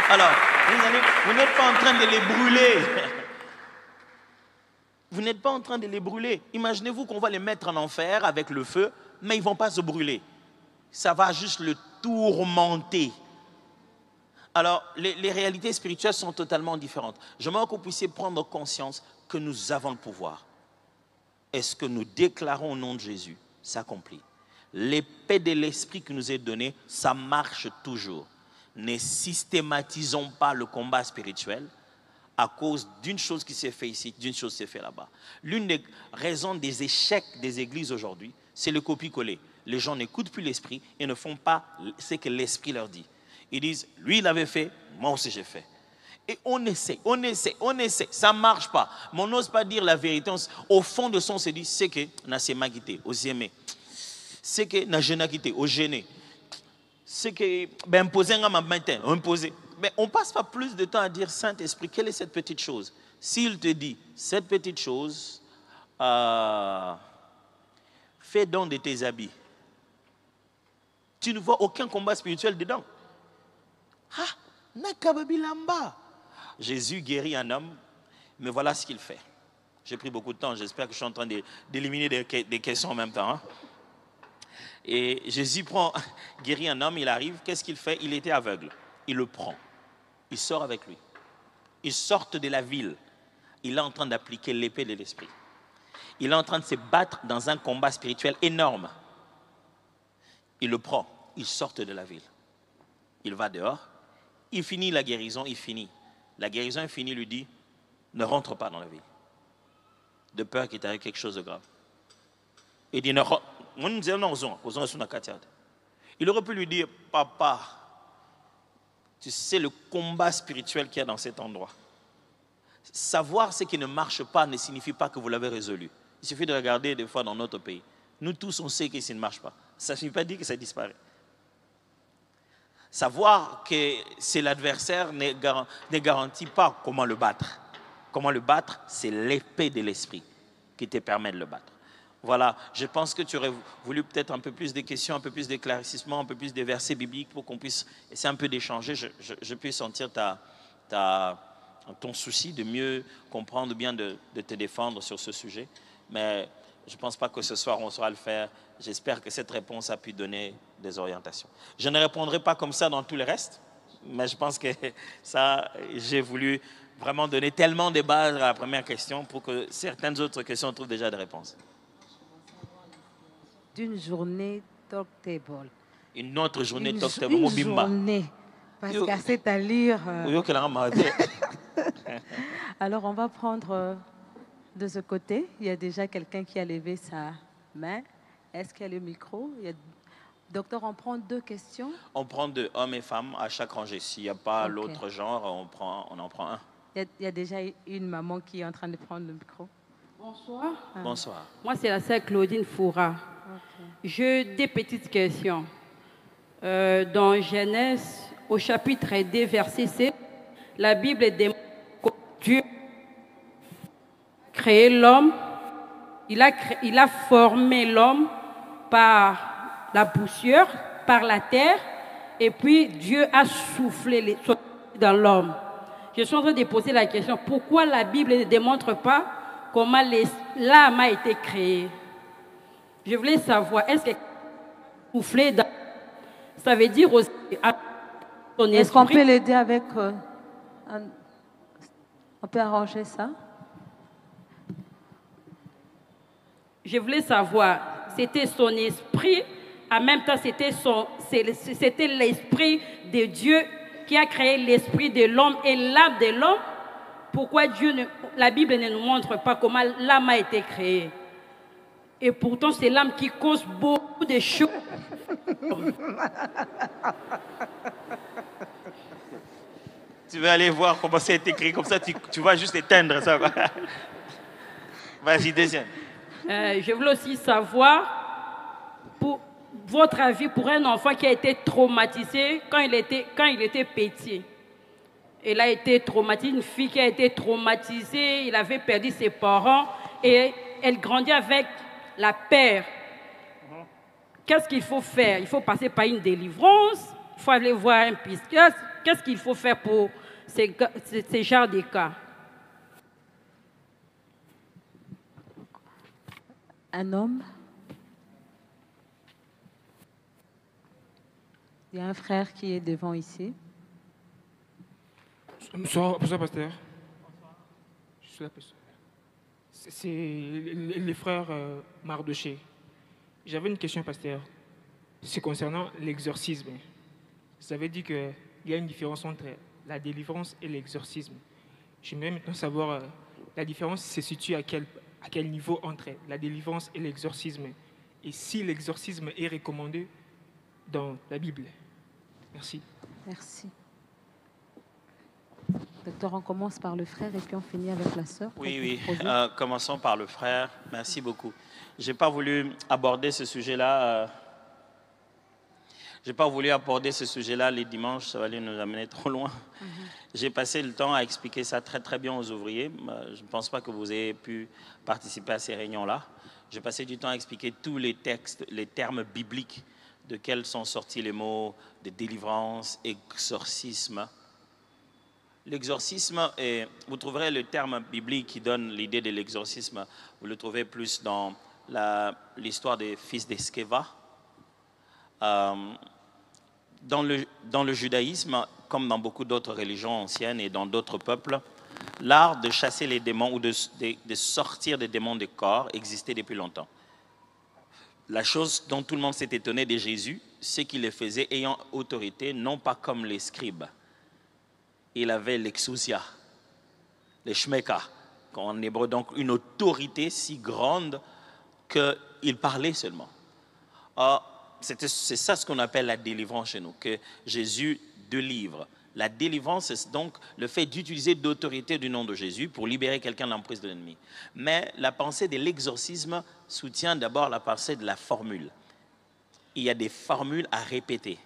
Speaker 1: Alors, vous n'êtes pas en train de les brûler. Vous n'êtes pas en train de les brûler. Imaginez-vous qu'on va les mettre en enfer avec le feu, mais ils ne vont pas se brûler. Ça va juste le tourmenter. Alors, les réalités spirituelles sont totalement différentes. J'aimerais que vous puissiez prendre conscience que nous avons le pouvoir. Est-ce que nous déclarons au nom de Jésus? S'accomplit. L'épée de l'esprit qui nous est donnée, ça marche toujours. Ne systématisons pas le combat spirituel à cause d'une chose qui s'est faite ici, d'une chose qui s'est faite là-bas. L'une des raisons des échecs des églises aujourd'hui, c'est le copier-coller. Les gens n'écoutent plus l'esprit et ne font pas ce que l'esprit leur dit. Ils disent, lui il avait fait, moi aussi j'ai fait. Et on essaie, ça ne marche pas. Mais on n'ose pas dire la vérité. Au fond de son, on se dit, c'est que n'a pas quitté, aux aimés. C'est que n'a pas quitté, aux gênés. C'est que, imposer un matin, imposer. Mais on ne passe pas plus de temps à dire, Saint-Esprit, quelle est cette petite chose? S'il te dit, cette petite chose, fais don de tes habits. Tu ne vois aucun combat spirituel dedans. Jésus guérit un homme, mais voilà ce qu'il fait. J'ai pris beaucoup de temps, j'espère que je suis en train d'éliminer des questions en même temps. Hein. Et Jésus guérit un homme, il arrive, qu'est-ce qu'il fait? Il était aveugle. Il le prend, il sort avec lui. Ils sortent de la ville. Il est en train d'appliquer l'épée de l'esprit. Il est en train de se battre dans un combat spirituel énorme. Il le prend, il sort de la ville. Il va dehors, il finit la guérison, il finit. La guérison est finie, il lui dit, ne rentre pas dans la ville. De peur qu'il t'arrive quelque chose de grave. Il dit, il aurait pu lui dire, papa, tu sais le combat spirituel qu'il y a dans cet endroit. Savoir ce qui ne marche pas ne signifie pas que vous l'avez résolu. Il suffit de regarder des fois dans notre pays. Nous tous, on sait que ça ne marche pas. Ça ne signifie pas dire que ça disparaît. Savoir que c'est l'adversaire ne garantit pas comment le battre. Comment le battre, c'est l'épée de l'esprit qui te permet de le battre. Voilà, je pense que tu aurais voulu peut-être un peu plus de questions, un peu plus d'éclaircissements, un peu plus de versets bibliques pour qu'on puisse essayer un peu d'échanger. Je peux sentir ton souci de mieux comprendre, bien de te défendre sur ce sujet. Mais je ne pense pas que ce soir on saura le faire. J'espère que cette réponse a pu donner des orientations. Je ne répondrai pas comme ça dans tout le reste, mais je pense que ça, j'ai voulu vraiment donner tellement de bases à la première question pour que certaines autres questions trouvent déjà des réponses.
Speaker 3: D'une journée talk table.
Speaker 1: Une autre journée talk table.
Speaker 3: Une journée. Parce qu'à c'est à lire. Alors, on va prendre de ce côté. Il y a déjà quelqu'un qui a levé sa main. Est-ce qu'il y a le micro? Docteur, on prend 2 questions?
Speaker 1: On prend 2, hommes et femmes, à chaque rangée. S'il n'y a pas l'autre genre, on en prend un.
Speaker 3: Il y a déjà une maman qui est en train de prendre le micro.
Speaker 4: Bonsoir.
Speaker 1: Bonsoir.
Speaker 4: Moi, c'est la sœur Claudine Foura. J'ai des petites questions. Dans Genèse, au chapitre 2, verset 7, la Bible démontre que Dieu a créé l'homme. Il a formé l'homme par la poussière, par la terre, et puis Dieu a soufflé dans l'homme. Je suis en train de poser la question, pourquoi la Bible ne démontre pas comment l'âme a été créée? Je voulais savoir, est-ce que souffler dans... Ça veut dire aussi...
Speaker 3: Est-ce qu'on peut l'aider avec... on peut arranger ça?
Speaker 4: Je voulais savoir, c'était son esprit, en même temps c'était l'esprit de Dieu qui a créé l'esprit de l'homme et l'âme de l'homme. Pourquoi la Bible ne nous montre pas comment l'âme a été créée? Et pourtant, c'est l'âme qui cause beaucoup de choses.
Speaker 1: Tu veux aller voir comment ça a été écrit, comme ça tu vas juste éteindre ça. Vas-y, deuxième.
Speaker 4: Je voulais aussi savoir, pour votre avis, pour un enfant qui a été traumatisé quand il était petit. Il a été traumatisé, une fille qui a été traumatisée, il avait perdu ses parents et elle grandit avec la peur. Qu'est-ce qu'il faut faire? Il faut passer par une délivrance, il faut aller voir un psychiatre. Qu'est-ce qu'il faut faire pour ces genres de cas?
Speaker 3: Un homme? Il y a un frère qui est devant ici.
Speaker 5: Bonsoir, pasteur. Je suis la personne. C'est les frères Mardoché. J'avais une question, pasteur. C'est concernant l'exorcisme. Vous avez dit qu'il y a une différence entre la délivrance et l'exorcisme. J'aimerais maintenant savoir la différence se situe à quel niveau entre la délivrance et l'exorcisme. Et si l'exorcisme est recommandé dans la Bible. Merci.
Speaker 3: Merci. Docteur, on commence par le frère et puis on finit avec la sœur.
Speaker 1: Oui. Commençons par le frère. Merci beaucoup. Je n'ai pas voulu aborder ce sujet-là. Les dimanches, ça va aller nous amener trop loin. J'ai passé le temps à expliquer ça très très bien aux ouvriers. Je ne pense pas que vous ayez pu participer à ces réunions-là. J'ai passé du temps à expliquer tous les textes, les termes bibliques de quels sont sortis les mots de délivrance, exorcisme. L'exorcisme, vous trouverez le terme biblique qui donne l'idée de l'exorcisme, vous le trouvez plus dans l'histoire des fils d'Eskéva. Dans le judaïsme, comme dans beaucoup d'autres religions anciennes et dans d'autres peuples, l'art de chasser les démons ou de sortir des démons des corps existait depuis longtemps. La chose dont tout le monde s'est étonné de Jésus, c'est qu'il le faisait ayant autorité, non pas comme les scribes. Il avait l'exousia, les shmeka, en hébreu, donc une autorité si grande qu'il parlait seulement. C'est ça ce qu'on appelle la délivrance chez nous, que Jésus délivre. La délivrance, c'est donc le fait d'utiliser d'autorité du nom de Jésus pour libérer quelqu'un de l'emprise de l'ennemi. Mais la pensée de l'exorcisme soutient d'abord la pensée de la formule. Il y a des formules à répéter.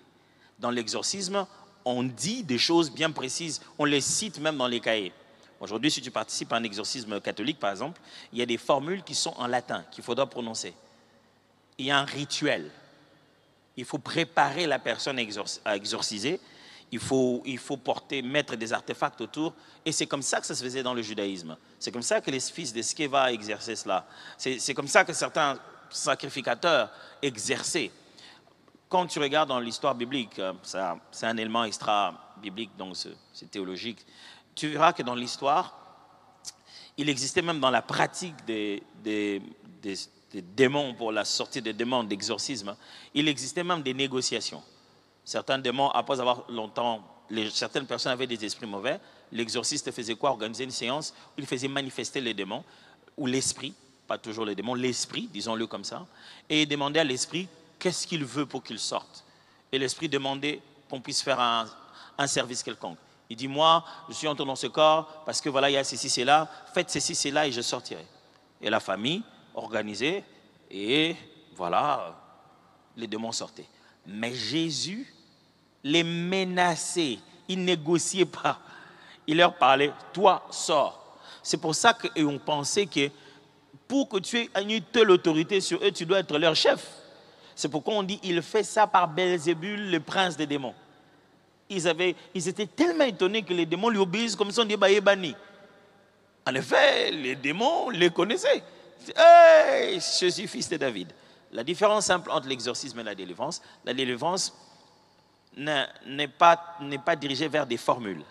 Speaker 1: Dans l'exorcisme, on dit des choses bien précises, on les cite même dans les cahiers. Aujourd'hui, si tu participes à un exorcisme catholique, par exemple, il y a des formules qui sont en latin, qu'il faudra prononcer. Il y a un rituel. Il faut préparer la personne à exorciser. Il faut mettre des artefacts autour. Et c'est comme ça que ça se faisait dans le judaïsme. C'est comme ça que les fils de Sceva exerçaient cela. C'est comme ça que certains sacrificateurs exerçaient. Quand tu regardes dans l'histoire biblique, c'est un élément extra-biblique, donc c'est théologique, tu verras que dans l'histoire, il existait même dans la pratique des démons, pour la sortie des démons d'exorcisme, il existait même des négociations. Certains démons, après avoir longtemps, certaines personnes avaient des esprits mauvais, l'exorciste faisait quoi? Organiser une séance où il faisait manifester les démons, ou l'esprit, pas toujours les démons, l'esprit, disons-le comme ça, et il demandait à l'esprit qu'est-ce qu'il veut pour qu'il sorte. Et l'esprit demandait qu'on puisse faire un service quelconque. Il dit, moi, je suis entré dans ce corps parce que voilà, il y a ceci, c'est là, faites ceci, c'est là et je sortirai. Et la famille organisée, et voilà, les démons sortaient. Mais Jésus les menaçait, il ne négociait pas. Il leur parlait, toi, sors. C'est pour ça qu'on pensait que pour que tu aies une telle autorité sur eux, tu dois être leur chef. C'est pourquoi on dit, il fait ça par Belzébul, le prince des démons. Ils étaient tellement étonnés que les démons lui obéissent comme si on dit Bayébani. En effet, les démons les connaissaient. Hey, je suis fils de David. La différence simple entre l'exorcisme et la délivrance n'est pas dirigée vers des formules.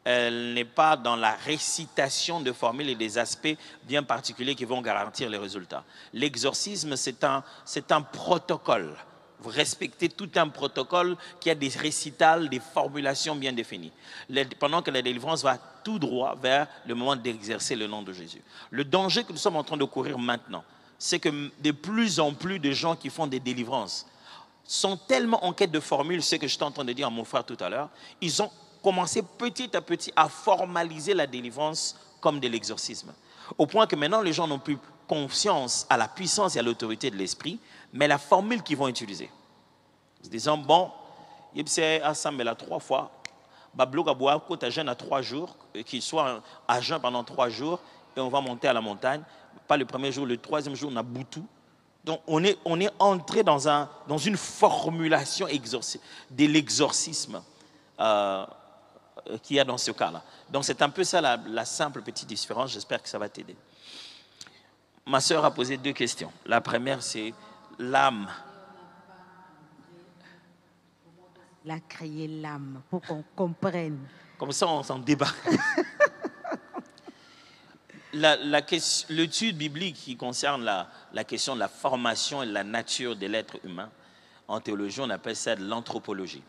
Speaker 1: Elle n'est pas dans la récitation de formules et des aspects bien particuliers qui vont garantir les résultats. L'exorcisme, c'est un protocole. Vous respectez tout un protocole qui a des récitals, des formulations bien définies. Pendant que la délivrance va tout droit vers le moment d'exercer le nom de Jésus. Le danger que nous sommes en train de courir maintenant, c'est que de plus en plus de gens qui font des délivrances sont tellement en quête de formules, ce que j'étais en train de dire à mon frère tout à l'heure, ils ont commencé petit à petit à formaliser la délivrance comme de l'exorcisme. Au point que maintenant, les gens n'ont plus confiance à la puissance et à l'autorité de l'esprit, mais la formule qu'ils vont utiliser. En disant, bon, il s'est assemblé 3 fois, Bablo Gaboua, quand tu jeûne à 3 jours, qu'il soit à jeûne pendant 3 jours, et on va monter à la montagne. Pas le premier jour, le 3e jour, on a Boutou. Donc, on est entré dans une formulation de l'exorcisme qu'il y a dans ce cas-là. Donc, c'est un peu ça la simple petite différence. J'espère que ça va t'aider. Ma sœur a posé 2 questions. La première, c'est l'âme.
Speaker 3: Il a créé l'âme pour qu'on comprenne.
Speaker 1: Comme ça, on s'en débat. L'étude biblique qui concerne la question de la formation et de la nature de l'être humain, en théologie, on appelle ça de l'anthropologie.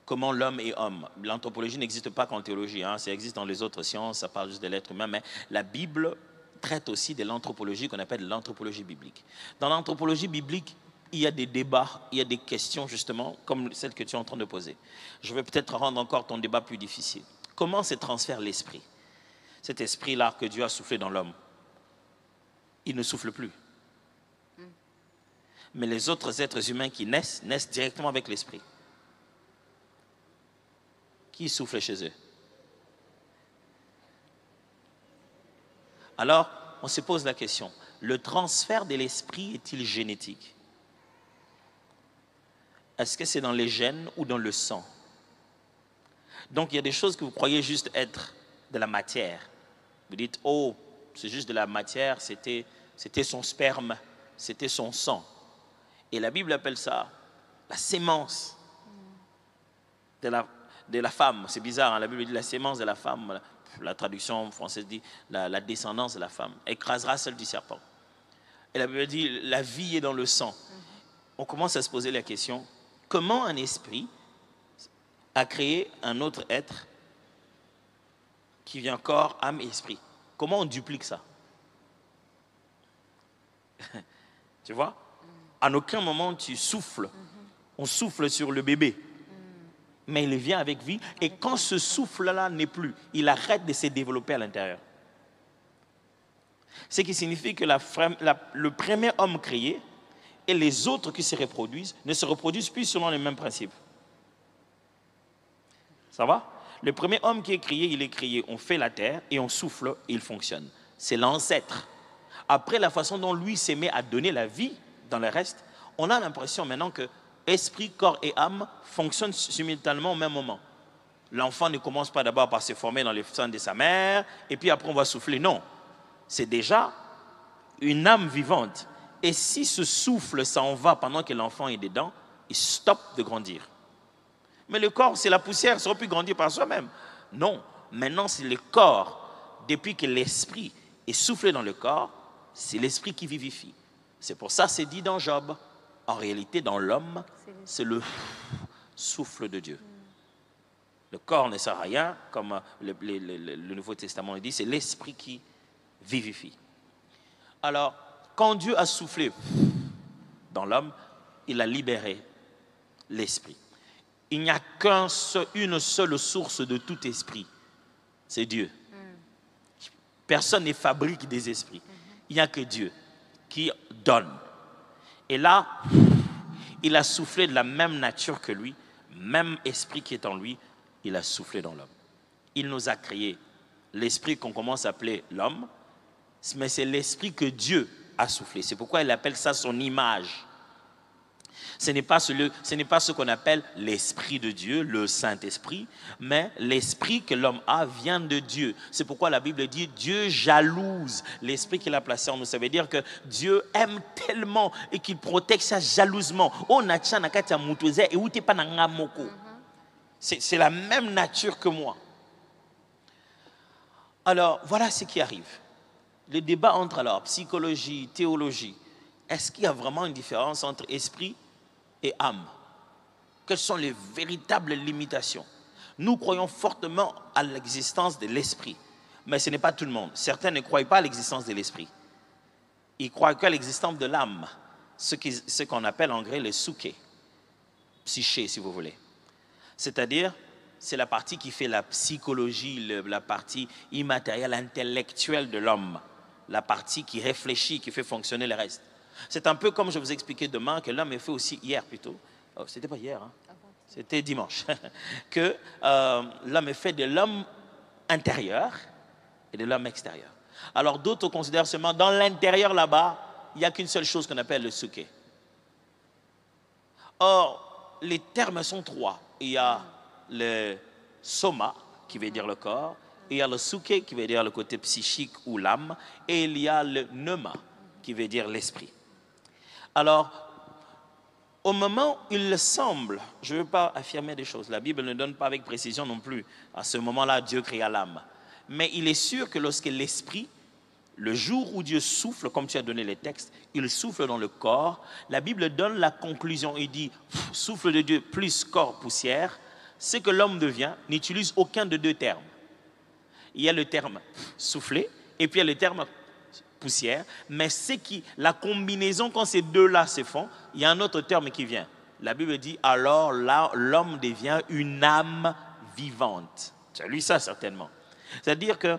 Speaker 1: Comment l'homme est homme. L'anthropologie n'existe pas qu'en théologie, hein, ça existe dans les autres sciences, ça parle juste de l'être humain, mais la Bible traite aussi de l'anthropologie qu'on appelle l'anthropologie biblique. Dans l'anthropologie biblique, il y a des débats, il y a des questions justement comme celle que tu es en train de poser. Je vais peut-être rendre encore ton débat plus difficile. Comment se transfère l'esprit? Cet esprit-là que Dieu a soufflé dans l'homme, il ne souffle plus. Mais les autres êtres humains qui naissent directement avec l'esprit. Qui souffle chez eux? Alors, on se pose la question, le transfert de l'esprit est-il génétique? Est-ce que c'est dans les gènes ou dans le sang? Donc, il y a des choses que vous croyez juste être de la matière. Vous dites, oh, c'est juste de la matière, c'était son sperme, c'était son sang. Et la Bible appelle ça la sémence de la femme. C'est bizarre, hein? La Bible dit la sémence de la femme. La traduction française dit la descendance de la femme. Écrasera celle du serpent. Et la Bible dit la vie est dans le sang. On commence à se poser la question, comment un esprit a créé un autre être qui vient corps, âme et esprit? Comment on duplique ça? Tu vois? À aucun moment tu souffles. On souffle sur le bébé. mais il vient avec vie. Et quand ce souffle-là n'est plus, il arrête de se développer à l'intérieur. Ce qui signifie que le premier homme créé et les autres qui se reproduisent ne se reproduisent plus selon les mêmes principes. Ça va? Le premier homme qui est créé, il est créé, on fait la terre et on souffle et il fonctionne. C'est l'ancêtre. Après, la façon dont lui s'est mis à donner la vie dans le reste, on a l'impression maintenant que esprit, corps et âme fonctionnent simultanément au même moment. L'enfant ne commence pas d'abord par se former dans le sein de sa mère et puis après on va souffler. Non, c'est déjà une âme vivante. Et si ce souffle s'en va pendant que l'enfant est dedans, il stoppe de grandir. Mais le corps, c'est la poussière, ça aurait pu grandir par soi-même. Non, maintenant c'est le corps. Depuis que l'esprit est soufflé dans le corps, c'est l'esprit qui vivifie. C'est pour ça que c'est dit dans Job. En réalité, dans l'homme, c'est le souffle de Dieu. Le corps ne sert à rien, comme le Nouveau Testament le dit, c'est l'esprit qui vivifie. Alors, quand Dieu a soufflé dans l'homme, il a libéré l'esprit. Il n'y a qu'une seule source de tout esprit, c'est Dieu. Personne ne fabrique des esprits. Il n'y a que Dieu qui donne. Et là, il a soufflé de la même nature que lui, même esprit qui est en lui, il a soufflé dans l'homme. Il nous a créé l'esprit qu'on commence à appeler l'homme, mais c'est l'esprit que Dieu a soufflé. C'est pourquoi il appelle ça son image. Ce n'est pas ce qu'on appelle l'esprit de Dieu, le Saint-Esprit, mais l'esprit que l'homme a vient de Dieu. C'est pourquoi la Bible dit Dieu jalouse l'esprit qu'il a placé en nous. Ça veut dire que Dieu aime tellement et qu'il protège ça jalousement. C'est la même nature que moi. Alors, voilà ce qui arrive. Le débat entre alors psychologie, théologie, est-ce qu'il y a vraiment une différence entre esprit et âme? Quelles sont les véritables limitations? Nous croyons fortement à l'existence de l'esprit, mais ce n'est pas tout le monde. Certains ne croient pas à l'existence de l'esprit. Ils croient qu'à l'existence de l'âme, ce qu'on appelle en grec le psyché, psyché si vous voulez. C'est-à-dire, c'est la partie qui fait la psychologie, la partie immatérielle, intellectuelle de l'homme, la partie qui réfléchit, qui fait fonctionner le reste. C'est un peu comme je vous expliquais demain, que l'homme est fait aussi hier plutôt. Oh, c'était pas hier, hein? C'était dimanche. Que l'homme est fait de l'homme intérieur et de l'homme extérieur. Alors d'autres considèrent seulement dans l'intérieur là-bas, il n'y a qu'une seule chose qu'on appelle le psyché. Or, les termes sont trois. Il y a le soma, qui veut dire le corps, il y a le psyché, qui veut dire le côté psychique ou l'âme, et il y a le pneuma, qui veut dire l'esprit. Alors, au moment où il semble, je ne veux pas affirmer des choses, la Bible ne donne pas avec précision non plus, à ce moment-là, Dieu créa l'âme. Mais il est sûr que lorsque l'esprit, le jour où Dieu souffle, comme tu as donné les textes, il souffle dans le corps, la Bible donne la conclusion, il dit, souffle de Dieu plus corps poussière, ce que l'homme devient n'utilise aucun de deux termes. Il y a le terme souffler et puis il y a le terme poussière, mais la combinaison quand ces deux-là se font, il y a un autre terme qui vient. La Bible dit alors là, l'homme devient une âme vivante. Tu as lu ça certainement. C'est-à-dire que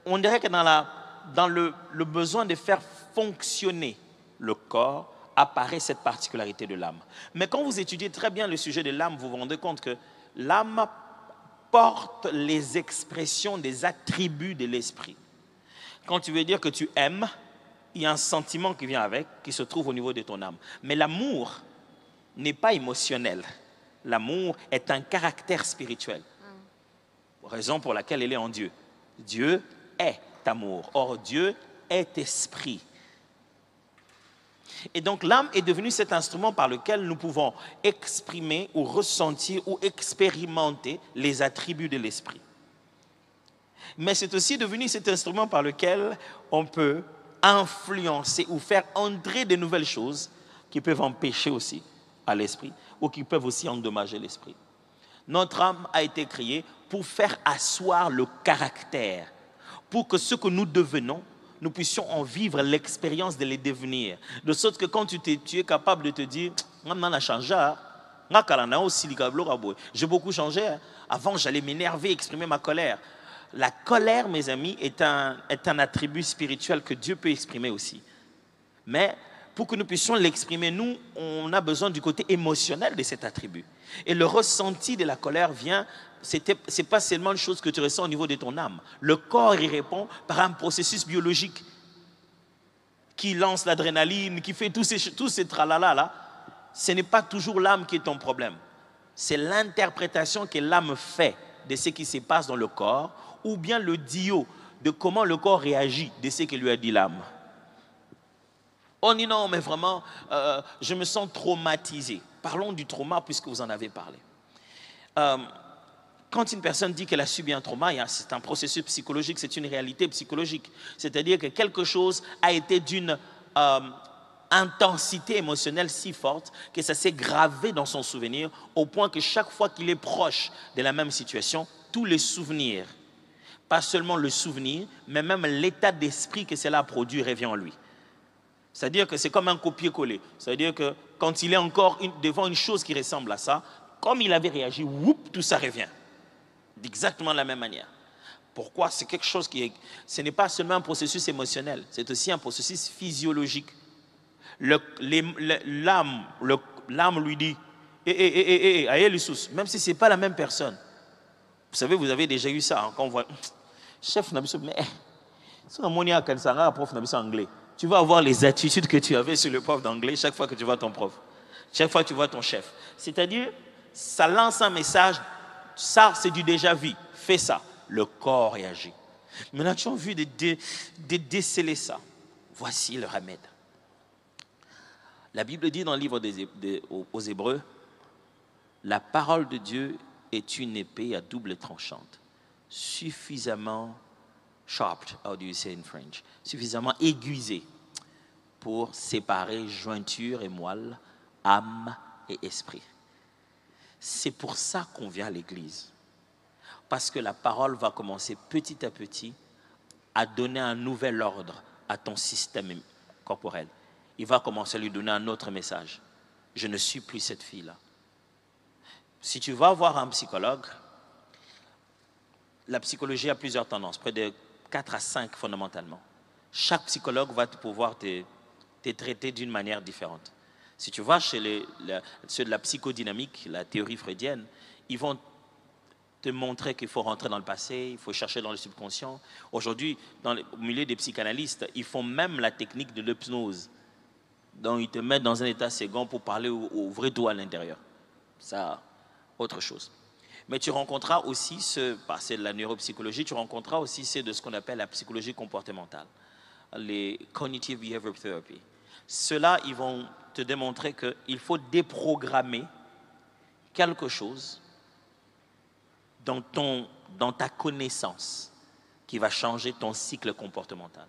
Speaker 1: on dirait que dans le besoin de faire fonctionner le corps apparaît cette particularité de l'âme. Mais quand vous étudiez très bien le sujet de l'âme, vous vous rendez compte que l'âme porte les expressions des attributs de l'esprit. Quand tu veux dire que tu aimes, il y a un sentiment qui vient avec, qui se trouve au niveau de ton âme. Mais l'amour n'est pas émotionnel. L'amour est un caractère spirituel. Raison pour laquelle il est en Dieu. Dieu est amour. Or, Dieu est esprit. Et donc, l'âme est devenue cet instrument par lequel nous pouvons exprimer ou ressentir ou expérimenter les attributs de l'esprit. Mais c'est aussi devenu cet instrument par lequel on peut influencer ou faire entrer de nouvelles choses qui peuvent empêcher aussi à l'esprit ou qui peuvent aussi endommager l'esprit. Notre âme a été créée pour faire asseoir le caractère, pour que ce que nous devenons, nous puissions en vivre l'expérience de les devenir. De sorte que quand tu es capable de te dire, on a changé, J'ai beaucoup changé. Hein. Avant, j'allais m'énerver, exprimer ma colère. La colère, mes amis, est un attribut spirituel que Dieu peut exprimer aussi. Mais pour que nous puissions l'exprimer, nous, on a besoin du côté émotionnel de cet attribut. Et le ressenti de la colère vient, c'est pas seulement une chose que tu ressens au niveau de ton âme. Le corps y répond par un processus biologique qui lance l'adrénaline, qui fait tous ces tralala là. Ce n'est pas toujours l'âme qui est ton problème. C'est l'interprétation que l'âme fait de ce qui se passe dans le corps, ou bien le dio de comment le corps réagit de ce que lui a dit l'âme. On dit non, mais vraiment, je me sens traumatisé. Parlons du trauma puisque vous en avez parlé. Quand une personne dit qu'elle a subi un trauma, c'est un processus psychologique, c'est une réalité psychologique. C'est-à-dire que quelque chose a été d'une intensité émotionnelle si forte que ça s'est gravé dans son souvenir au point que chaque fois qu'il est proche de la même situation, tous les souvenirs, pas seulement le souvenir, mais même l'état d'esprit que cela a produit revient en lui. C'est-à-dire que c'est comme un copier-coller. C'est-à-dire que quand il est encore devant une chose qui ressemble à ça, comme il avait réagi, whoop, tout ça revient. D'exactement de la même manière. Pourquoi? C'est quelque chose ce n'est pas seulement un processus émotionnel, c'est aussi un processus physiologique. L'âme lui dit, même si ce n'est pas la même personne. Vous savez, vous avez déjà eu ça, hein, quand on voit, chef, mais prof anglais. Tu vas avoir les attitudes que tu avais sur le prof d'anglais chaque fois que tu vois ton prof, chaque fois que tu vois ton chef. C'est-à-dire, ça lance un message, ça c'est du déjà vu, fais ça. Le corps réagit. Maintenant, tu as envie de déceler ça. Voici le remède. La Bible dit dans le livre aux Hébreux, la parole de Dieu est une épée à double tranchante, suffisamment sharp, how do you say in French, suffisamment aiguisée pour séparer jointure et moelle, âme et esprit. C'est pour ça qu'on vient à l'église. Parce que la parole va commencer petit à petit à donner un nouvel ordre à ton système corporel. Il va commencer à lui donner un autre message. Je ne suis plus cette fille-là. Si tu vas voir un psychologue, la psychologie a plusieurs tendances, près de 4 à 5 fondamentalement. Chaque psychologue va pouvoir te traiter d'une manière différente. Si tu vas chez ceux de la psychodynamique, la théorie freudienne, ils vont te montrer qu'il faut rentrer dans le passé, il faut chercher dans le subconscient. Aujourd'hui, au milieu des psychanalystes, ils font même la technique de l'hypnose. Donc, ils te mettent dans un état second pour parler au vrai toi à l'intérieur. Ça, autre chose. Mais tu rencontreras aussi c'est de la neuropsychologie, tu rencontreras aussi de ce qu'on appelle la psychologie comportementale, les cognitive behavior therapy. Ceux-là, ils vont te démontrer qu'il faut déprogrammer quelque chose dans ta connaissance qui va changer ton cycle comportemental.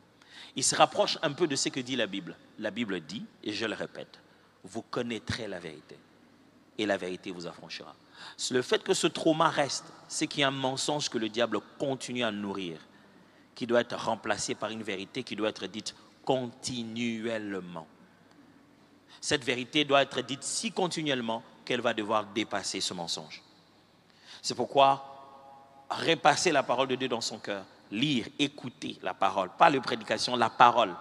Speaker 1: Il se rapproche un peu de ce que dit la Bible. La Bible dit, et je le répète, vous connaîtrez la vérité et la vérité vous affranchira. Le fait que ce trauma reste, c'est qu'il y a un mensonge que le diable continue à nourrir, qui doit être remplacé par une vérité qui doit être dite continuellement. Cette vérité doit être dite si continuellement qu'elle va devoir dépasser ce mensonge. C'est pourquoi repasser la parole de Dieu dans son cœur, lire, écouter la parole, pas les prédications, la parole,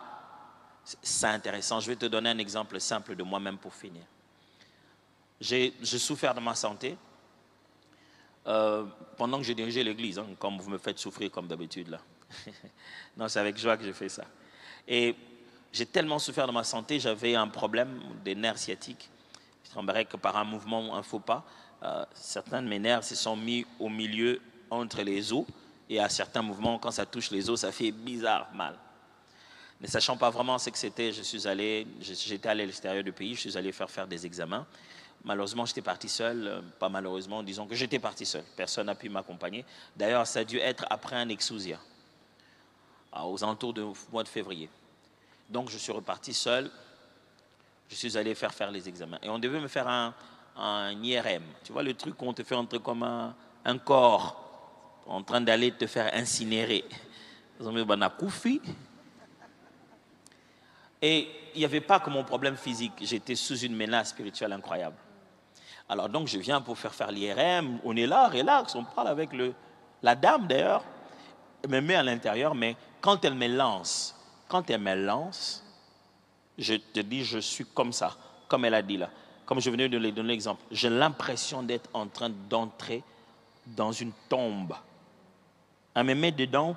Speaker 1: c'est intéressant. Je vais te donner un exemple simple de moi-même pour finir. J'ai souffert de ma santé pendant que j'ai dirigé l'église, hein, comme vous me faites souffrir comme d'habitude là. Non, c'est avec joie que je fais ça. Et j'ai tellement souffert de ma santé, j'avais un problème des nerfs sciatiques. Il semblerait que par un mouvement, un faux pas, certains de mes nerfs se sont mis au milieu entre les os. Et à certains mouvements, quand ça touche les os, ça fait bizarre, mal. Ne sachant pas vraiment ce que c'était, j'étais allé à l'extérieur du pays, je suis allé faire des examens. Malheureusement, j'étais parti seul, pas malheureusement, disons que j'étais parti seul. Personne n'a pu m'accompagner. D'ailleurs, ça a dû être après un exousia, aux alentours du mois de février. Donc, je suis reparti seul. Je suis allé faire les examens. Et on devait me faire un IRM. Tu vois, le truc qu'on te fait entrer comme un corps en train d'aller te faire incinérer. Et il n'y avait pas que mon problème physique. J'étais sous une menace spirituelle incroyable. Alors donc je viens pour faire l'IRM, on est là, relax, on parle avec la dame d'ailleurs, elle me met à l'intérieur, mais quand elle me lance, je te dis, je suis comme ça, comme elle a dit là, comme je venais de lui donner l'exemple, j'ai l'impression d'être en train d'entrer dans une tombe. Elle me met dedans,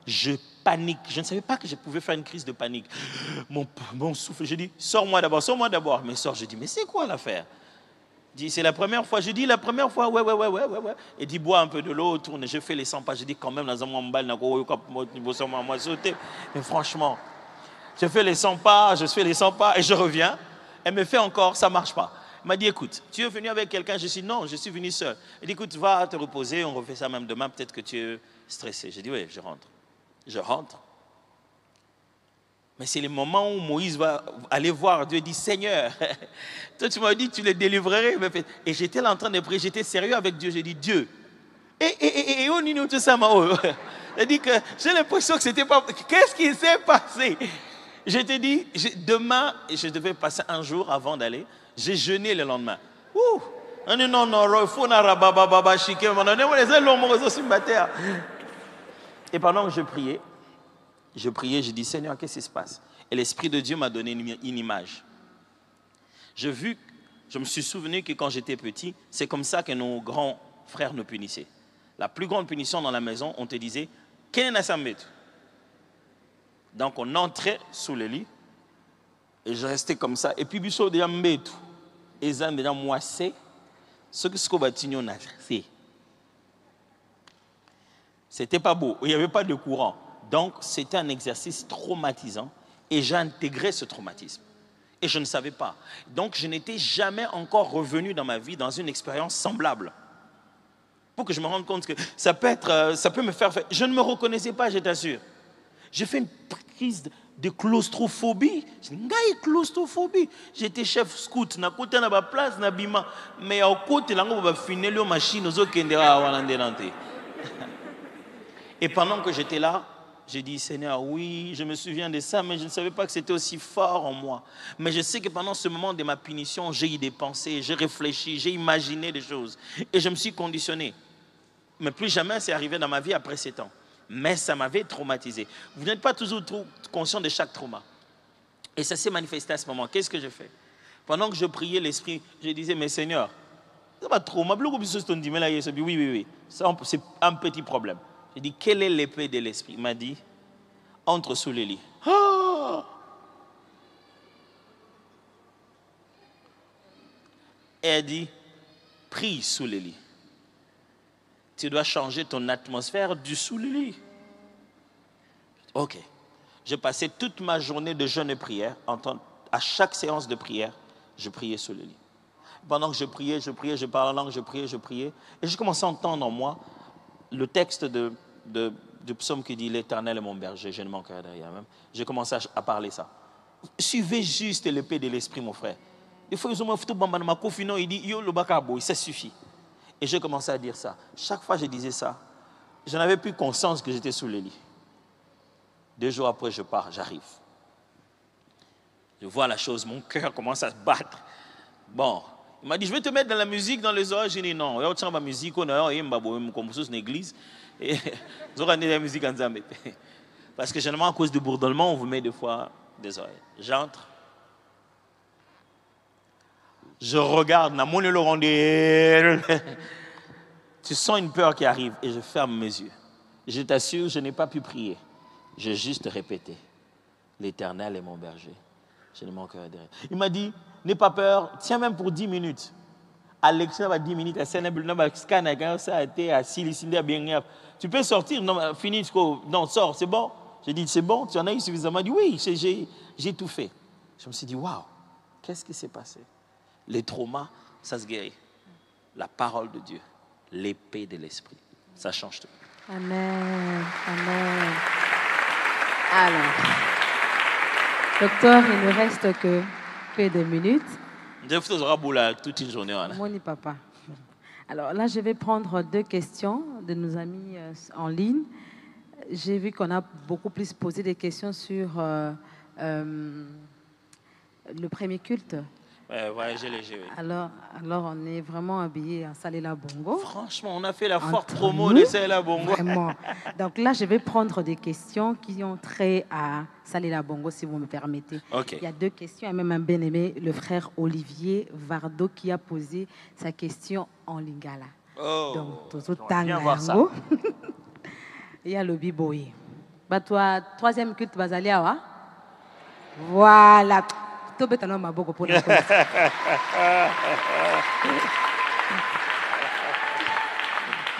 Speaker 1: je panique, je ne savais pas que je pouvais faire une crise de panique. Mon souffle, je dis, sors-moi d'abord, mais sors, je dis, mais c'est quoi l'affaire? Dit, c'est la première fois. Je dis, la première fois, ouais. Et dit, bois un peu de l'eau, tourne. Je fais les 100 pas. Je dis, quand même, mais franchement, je fais les 100 pas, et je reviens. Elle me fait encore, ça ne marche pas. Elle m'a dit, écoute, tu es venu avec quelqu'un? Je dis, non, je suis venu seul. Elle dit, écoute, va te reposer, on refait ça même demain, peut-être que tu es stressé. Je dis, oui, je rentre. Je rentre. Mais c'est le moment où Moïse va aller voir Dieu et dit, Seigneur, toi tu m'as dit que tu les délivrerais. Et j'étais là en train de prier, j'étais sérieux avec Dieu. J'ai dit, Dieu, et on nous tout ça, j'ai dit que j'ai l'impression que c'était pas... Qu'est-ce qui s'est passé? Je t'ai dit, demain, je devais passer un jour avant d'aller, j'ai jeûné le lendemain. Et pendant que je priais, je dis, Seigneur, qu'est-ce qui se passe? Et l'Esprit de Dieu m'a donné une image. Je me suis souvenu que quand j'étais petit, c'est comme ça que nos grands frères nous punissaient. La plus grande punition dans la maison, on te disait, donc on entrait sous le lit, et je restais comme ça. Et puis, biso déjà mbetu, et ça déjà moissé, ce que ce bâtiment on a fait. C'était pas beau, il n'y avait pas de courant. Donc, c'était un exercice traumatisant et j'ai intégré ce traumatisme. Et je ne savais pas. Donc, je n'étais jamais encore revenu dans ma vie dans une expérience semblable. Pour que je me rende compte que ça peut me faire... Je ne me reconnaissais pas, je t'assure. J'ai fait une crise de claustrophobie. Claustrophobie. J'étais chef scout, na côté na ba place na bima, mais au côté là on va finir le machine aux autres. Et pendant que j'étais là, j'ai dit, Seigneur, oui, je me souviens de ça, mais je ne savais pas que c'était aussi fort en moi. Mais je sais que pendant ce moment de ma punition, j'ai eu des pensées, j'ai réfléchi, j'ai imaginé des choses. Et je me suis conditionné. Mais plus jamais c'est arrivé dans ma vie après 7 ans. Mais ça m'avait traumatisé. Vous n'êtes pas toujours conscient de chaque trauma. Et ça s'est manifesté à ce moment. Qu'est-ce que je fais? Pendant que je priais l'Esprit, je disais, mais Seigneur, c'est pas trauma. Oui. C'est un petit problème. J'ai dit, quelle est l'épée de l'Esprit? Il m'a dit, entre sous le lit. Oh! Et elle dit, prie sous le lit. Tu dois changer ton atmosphère du sous le lit. Ok. J'ai passé toute ma journée de jeûne et prière. À chaque séance de prière, je priais sous le lit. Pendant que je priais, je parlais en langue, je priais. Et je commençais à entendre en moi le texte du psaume qui dit, l'Éternel est mon berger, je ne manquerai de rien. J'ai commencé à parler ça. Suivez juste l'épée de l'Esprit, mon frère. Des fois, il dit, ça suffit. Et j'ai commencé à dire ça. Chaque fois que je disais ça, je n'avais plus conscience que j'étais sous le lit. 2 jours après, je pars, j'arrive. Je vois la chose, mon cœur commence à se battre. Bon, il m'a dit, je vais te mettre dans la musique dans les oreilles. J'ai dit non, il y a ma musique, on a une église. Et vous aurez la musique en Zambie. Parce que généralement, à cause du bourdonnement, on vous met des fois des oreilles. J'entre. Je regarde, tu sens une peur qui arrive et je ferme mes yeux. Je t'assure, je n'ai pas pu prier. J'ai juste répété, l'Éternel est mon berger. Je ne manquerai de rien. Il m'a dit, n'aie pas peur, tiens même pour 10 minutes. Alexa va 10 minutes, tu peux sortir, non, fini, non, sors, c'est bon. J'ai dit, c'est bon, tu en as eu suffisamment. Il dit, oui, j'ai tout fait. Je me suis dit, waouh, qu'est-ce qui s'est passé? Les traumas, ça se guérit. La parole de Dieu, l'épée de l'Esprit, ça change tout.
Speaker 3: Amen, amen. Alors, docteur, il ne reste que des minutes.
Speaker 1: Toute une journée.
Speaker 3: Mon papa. Alors là, je vais prendre 2 questions de nos amis en ligne. J'ai vu qu'on a beaucoup plus posé des questions sur le premier culte.
Speaker 1: Voyager léger, oui.
Speaker 3: Alors, on est vraiment habillés en Salela Bongo.
Speaker 1: Franchement, on a fait la forte
Speaker 3: Entre
Speaker 1: promo
Speaker 3: nous,
Speaker 1: de Salela Bongo.
Speaker 3: Vraiment. Donc là, je vais prendre des questions qui ont trait à Salela Bongo, si vous me permettez.
Speaker 1: Ok.
Speaker 3: Il y a 2 questions, et même un bien-aimé, le frère Olivier Vardo, qui a posé sa question en lingala.
Speaker 1: Oh,
Speaker 3: Donc, tout
Speaker 1: bien voir ça.
Speaker 3: Il y a le biboye. Bah toi, 3e culte basalia wa. Voilà. Tout bétalement ma beaucoup pour la cause.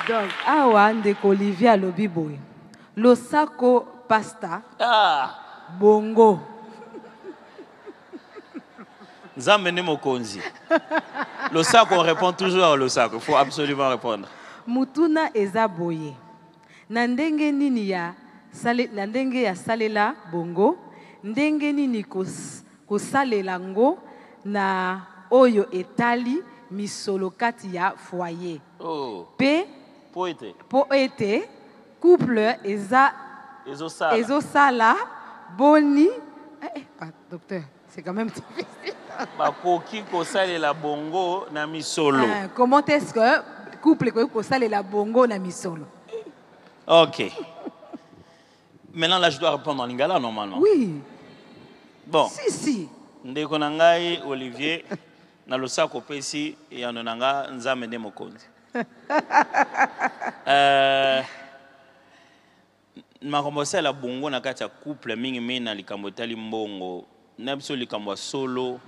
Speaker 3: Donc, awa ndeko Olivier a le biboye. Losako pasta bongo.
Speaker 1: Zamene Mokonzi. Le sac, on répond toujours au sac. Il faut absolument répondre.
Speaker 3: Mutuna eza boye. Na ndenge nini ya salela bongo, ndenge nini kosalela ngo na oyo etali misolo kati ya foyer.
Speaker 1: Oh.
Speaker 3: Pe po ete couple ezosala boni. Docteur, c'est quand même difficile.
Speaker 1: Bakoki kosalela bongo na misolo.
Speaker 3: Comment est-ce que couple kosalela bongo na misolo?
Speaker 1: Ok. Maintenant, là, je dois répondre en lingala, normalement.
Speaker 3: Oui.
Speaker 1: Bon.
Speaker 3: Si.
Speaker 1: Ndeko nangai, Olivier, na losako pesi, ya nonanga, nzamene mokonzi. Makombosa la bongo na kati ya couple mingi na likambo tali mbongo. Nebso likambo solo.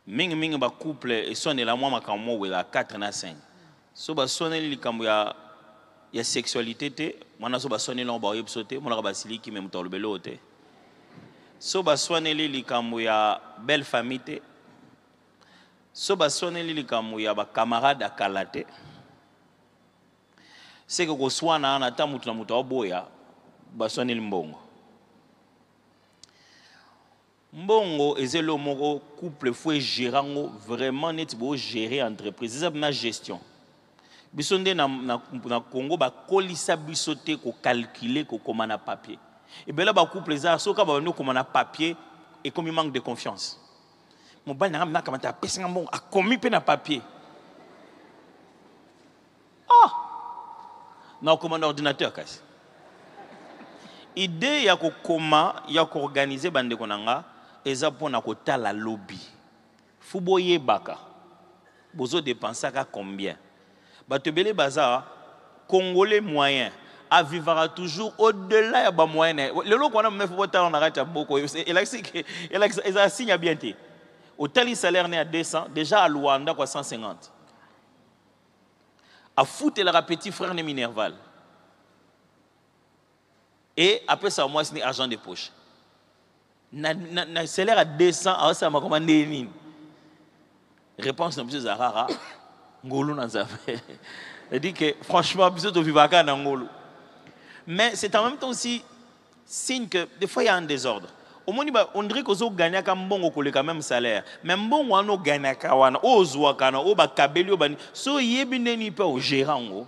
Speaker 1: Mingi ba couple, et sonne la moi makambo wela 4 na 5. So ba sonne likambo ya sexualité te mwana so basone lo ba yebsote mona ba siliki même to lobelo te so basone likambo ya belle famille te so basone likambo ya ba camarade akalate c'est que ko swana na ta mutu na mutu aboya basone mbongo ezelo moko couple faut gérer vraiment net bo gérer entreprise ça na gestion. Bisonde na Congo ba kolisa bisote ko calculer ko komana papier. Et bien là ba couple ça soka ba no komana papier et comme il manque de confiance. Mon bal na kamata pesa ngam a commis pe na papier. Ah. Na commande ordinateur kasi. Idée ya ko koma ya ko organiser bande konanga eza pona ko tala lobby. Fuboye baka. Bozo dépenser ka combien? Batebele Baza, Congolais moyen, à vivre toujours au-delà de moyen. Le lot qu'on a même fait on arrête beaucoup. Il a signé bien. Au tel salaire né à 200, déjà à Luanda quoi 150. À foutre le petit frère de Minerval. Et après ça moi c'est argent de poche. Na salaire à 200, ça m'a commandé une. Réponse de M. Zahara. Ngolo Nanzafé. Il dit que franchement, mais c'est en même temps aussi signe que des fois il y a un désordre. Au moins, on dirait que vous gagnez comme bon au même salaire. Même bon, on gagne kawana, ozouakana, oba kabeli, oba. So yebine ni pas au gérant.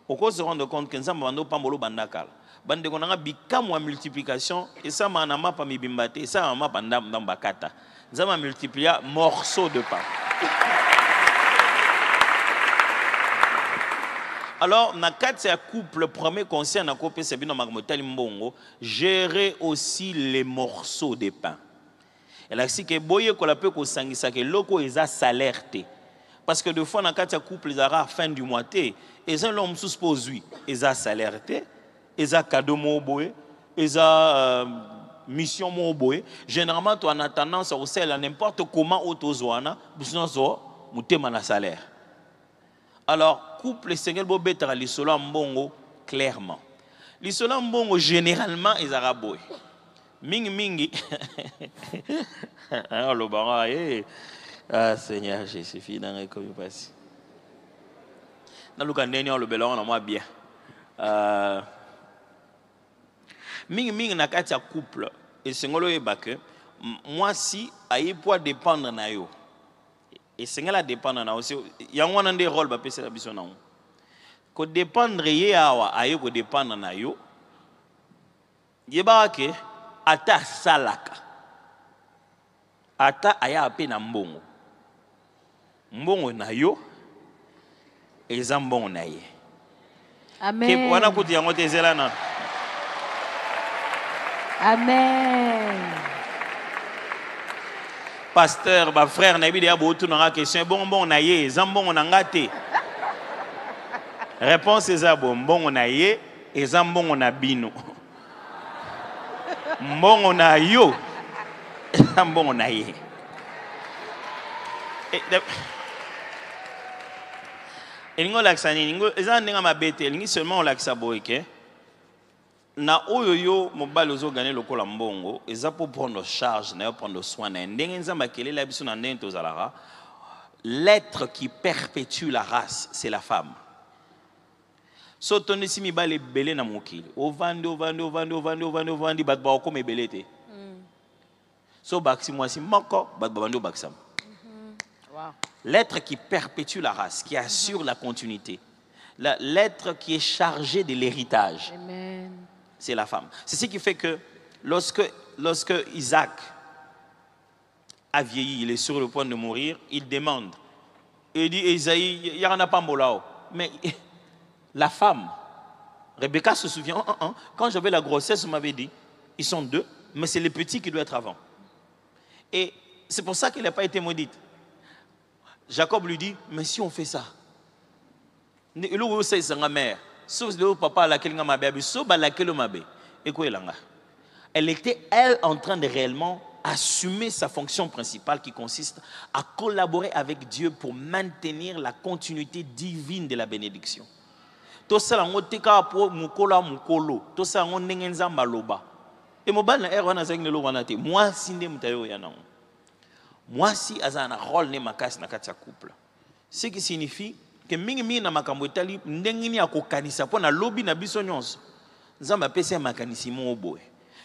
Speaker 1: Au cause se rendre compte que nous avons pas molo bandakal. Bande qu'on a bikam ou multiplication et ça m'a nama pas mi bimbate et ça m'a pas ndambakata. Nous avons multiplié morceaux de pain. Alors, dans le couple, le premier conseil à couper, c'est bien gérer aussi les morceaux de pain. Et là, si que boye qu'on peut qu'on s'angisa que loko ils a salaire. Parce que des fois, dans le couple, ils ont fin du mois, ils ont l'homme suppose oui, ils ont salaire, ils ont cadeau mo boye, ils ont mission mo boye. Généralement, tu as tendance à aussi n'importe comment autozoana, business zo, mutema na salaire. Alors, couple Seigneur Bobetara, les sola mbongo, clairement. Les sola mbongo, généralement, ils arabouent. Mingi. Alors, le baron, ah, Seigneur, j'ai suffi dans les commis passés. Dans le cas de le belon, on a moins bien. Mingi n'a qu'à ta couple. Et Seigneur le que moi, si, aïe, pour dépendre na yo. Et c'est là dépendre na aussi il y a un des rôles ba pesa biso na ko dépendre ye awa ayo ko dépendre na yo yeba ke ata salaka ata aya ape na mbongo. Mbongo na yo, eza mbongo na ye.
Speaker 3: Amen.
Speaker 1: Wana kuti yango te ezela na.
Speaker 3: Amen.
Speaker 1: Pasteur, ba frère na bide ya botu na question bon na ye, eza mbongo na ngate. Réponse eza mbongo na ye, eza mbongo na bino. Mbongo na yo, eza mbongo na ye. Elingo lakisa nini, eza ndenga mabete, elingi seulement lakisa boyeke. Na oyo yo mobali ozo gagner lokola mbongo, eza pour prendre charge, na prendre soin na ndenge nzamba kelela biso na ndenge tozalara. L'être qui perpétue la race, c'est la femme. So tonisi mibale belé na mokili. Ovandi bat ba ko mebele te. So baksi mwasi moko bat babando baksam.
Speaker 3: Wow.
Speaker 1: L'être qui perpétue la race, qui assure la continuité. L'être qui est chargé de l'héritage.
Speaker 3: Amen.
Speaker 1: C'est la femme. C'est ce qui fait que lorsque Isaac a vieilli, il est sur le point de mourir, il demande. Il dit, Isaïe, il n'y en a pas molao. Mais la femme, Rebecca se souvient, quand j'avais la grossesse, on m'avait dit, ils sont deux, mais c'est le petit qui doit être avant. Et c'est pour ça qu'elle n'a pas été maudite. Jacob lui dit, mais si on fait ça, elle était, elle, en train de réellement assumer sa fonction principale qui consiste à collaborer avec Dieu pour maintenir la continuité divine de la bénédiction. Et moi si azana rôle ne makasi na kati ya couple. Ce qui signifie que mingi na makambo etali ndengini ya kokanisa pona lobi na biso nyonso. Nzamba pesa makanisi mo boye.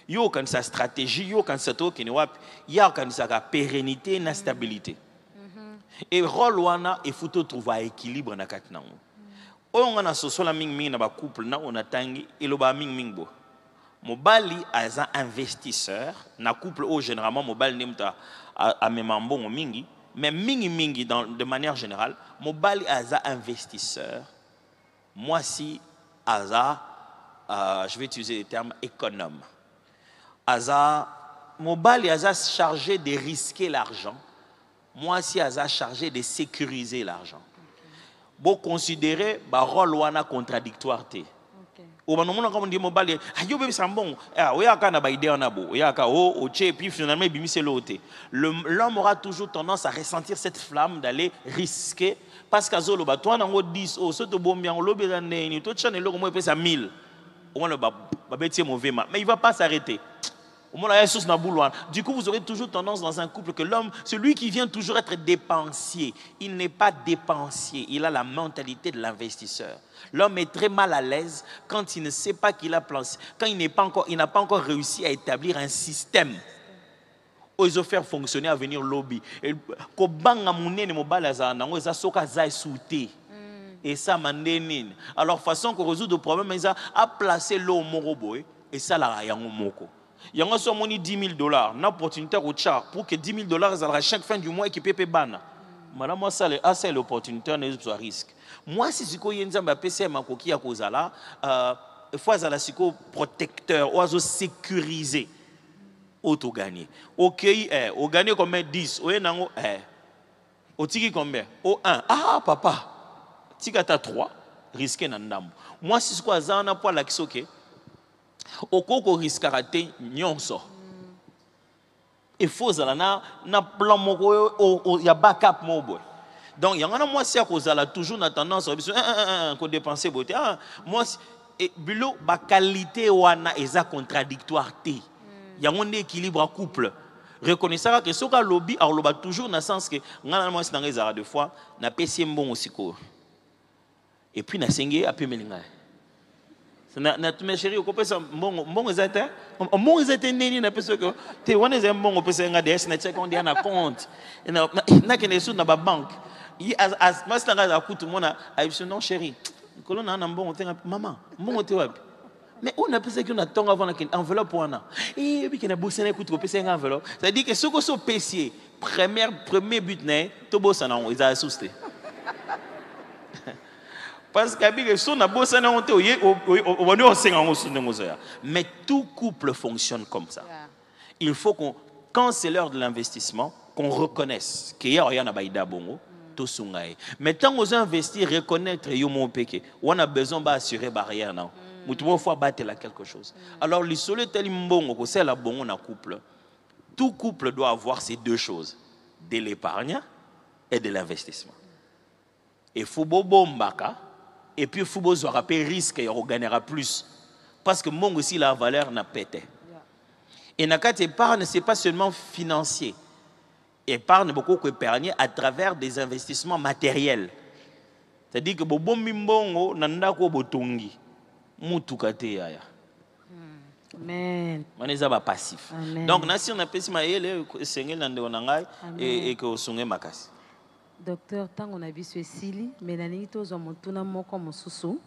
Speaker 1: Yo kanisa stratégie, yo kanisa to kene wapi, ya kanisa ka pérennité na stabilité. Et rôle wana il faut trouver équilibre na kati nango. Oyo ngana sosola mingi na ba couple na ona tangi eloba mingi bo. Mobali aza investisseur na couple au généralement mobali nemta a memambongo mingi mais mingi de manière générale mobali aza investisseur moi si aza je vais utiliser le terme économe aza mobali aza chargé de risquer l'argent moi si aza chargé de sécuriser l'argent bon considérer ba rôle wana contradictoire té. L'homme aura toujours tendance à ressentir cette flamme d'aller risquer parce que toi on a 10 oh ce bien on lobby tout channel au moins ça 1000 on le mauvais mais il va pas s'arrêter. Du coup, vous aurez toujours tendance dans un couple que l'homme, celui qui vient toujours être dépensier, il n'est pas dépensier, il a la mentalité de l'investisseur. L'homme est très mal à l'aise quand il ne sait pas qu'il a pensé, quand il n'a pas encore réussi à établir un système où ils ont fait fonctionner à venir lobby. Et ça m'a donné. Alors, façon qu'on résout le problème, ils ont placé l'eau au et ça l'a moko. Il y a $10 000, l'opportunité pour que $10 chaque fin du mois équipé bana. Madame, moi, ça c'est l'opportunité, n'est pas risque. Moi, si je suis un PC, ma coquille à cause là, il faut un protecteur, ou sécurisé, auto gagner. Ok, au gagner combien 10, au tiki combien? Au 1. Ah, papa, tika ta 3, risqué nan. Moi, si je suis un poil là qui ok. Okoko risquera te nyonso. Il faut na plan moko ya backup mobo. Donc il y en a moi si à cause la toujours na tendance à dépenser beauté. Moi et bilo ba qualité wana eza contradictoire te. Il y a un équilibre à couple. Reconnaissez que ce que lobby alors toujours dans le sens que ngana moi si dans des fois na pesi mbongo siko. Et puis na sengé a peu melinga. Mes chéris, on peut bon zata, bon zata nini na pesa que te wana za mbongo pesa nga DS na check on dia na compte na kene sous na ba banque as master nga akutu mona aïe non chéri kolona na mbongo tenga maman mbongo te wapi Mais on a pensé qu'on a tant avant une enveloppe pour un an. Et puis qu'on a bossé un coup de une enveloppe. C'est-à-dire que ceux qui sont payés, premier but, tout bossé non, ils ont assusté. Parce que si on a bossé non, mais tout couple fonctionne comme ça. Il faut qu'on, quand c'est l'heure de l'investissement, qu'on reconnaisse qu'il y a rien à baïda bongo. Mais tant qu'on investit, reconnaître on a besoin d'assurer barrière non. Il faut battre là quelque chose. Alors l'isolé tel mbongo c'est la bongo na couple. Tout couple doit avoir ces deux choses, de l'épargne et de l'investissement. Et faut bombaka et puis faut besoin de risque et on gagnera plus parce que mon aussi la valeur n'a pété. Et nakat épargne c'est pas seulement financier. Épargne beaucoup épargner à travers des investissements matériels. C'est-à-dire que bobo mimbongo nanda ko botongi mutukate yaya.
Speaker 3: Amen.
Speaker 1: On est passif.
Speaker 3: Amen.
Speaker 1: Donc si on a pesi maele sengel nande onangai et que osungé makasi.
Speaker 3: Docteur, tant on a vu Cécilie, mais nani tozo motuna moko mosusu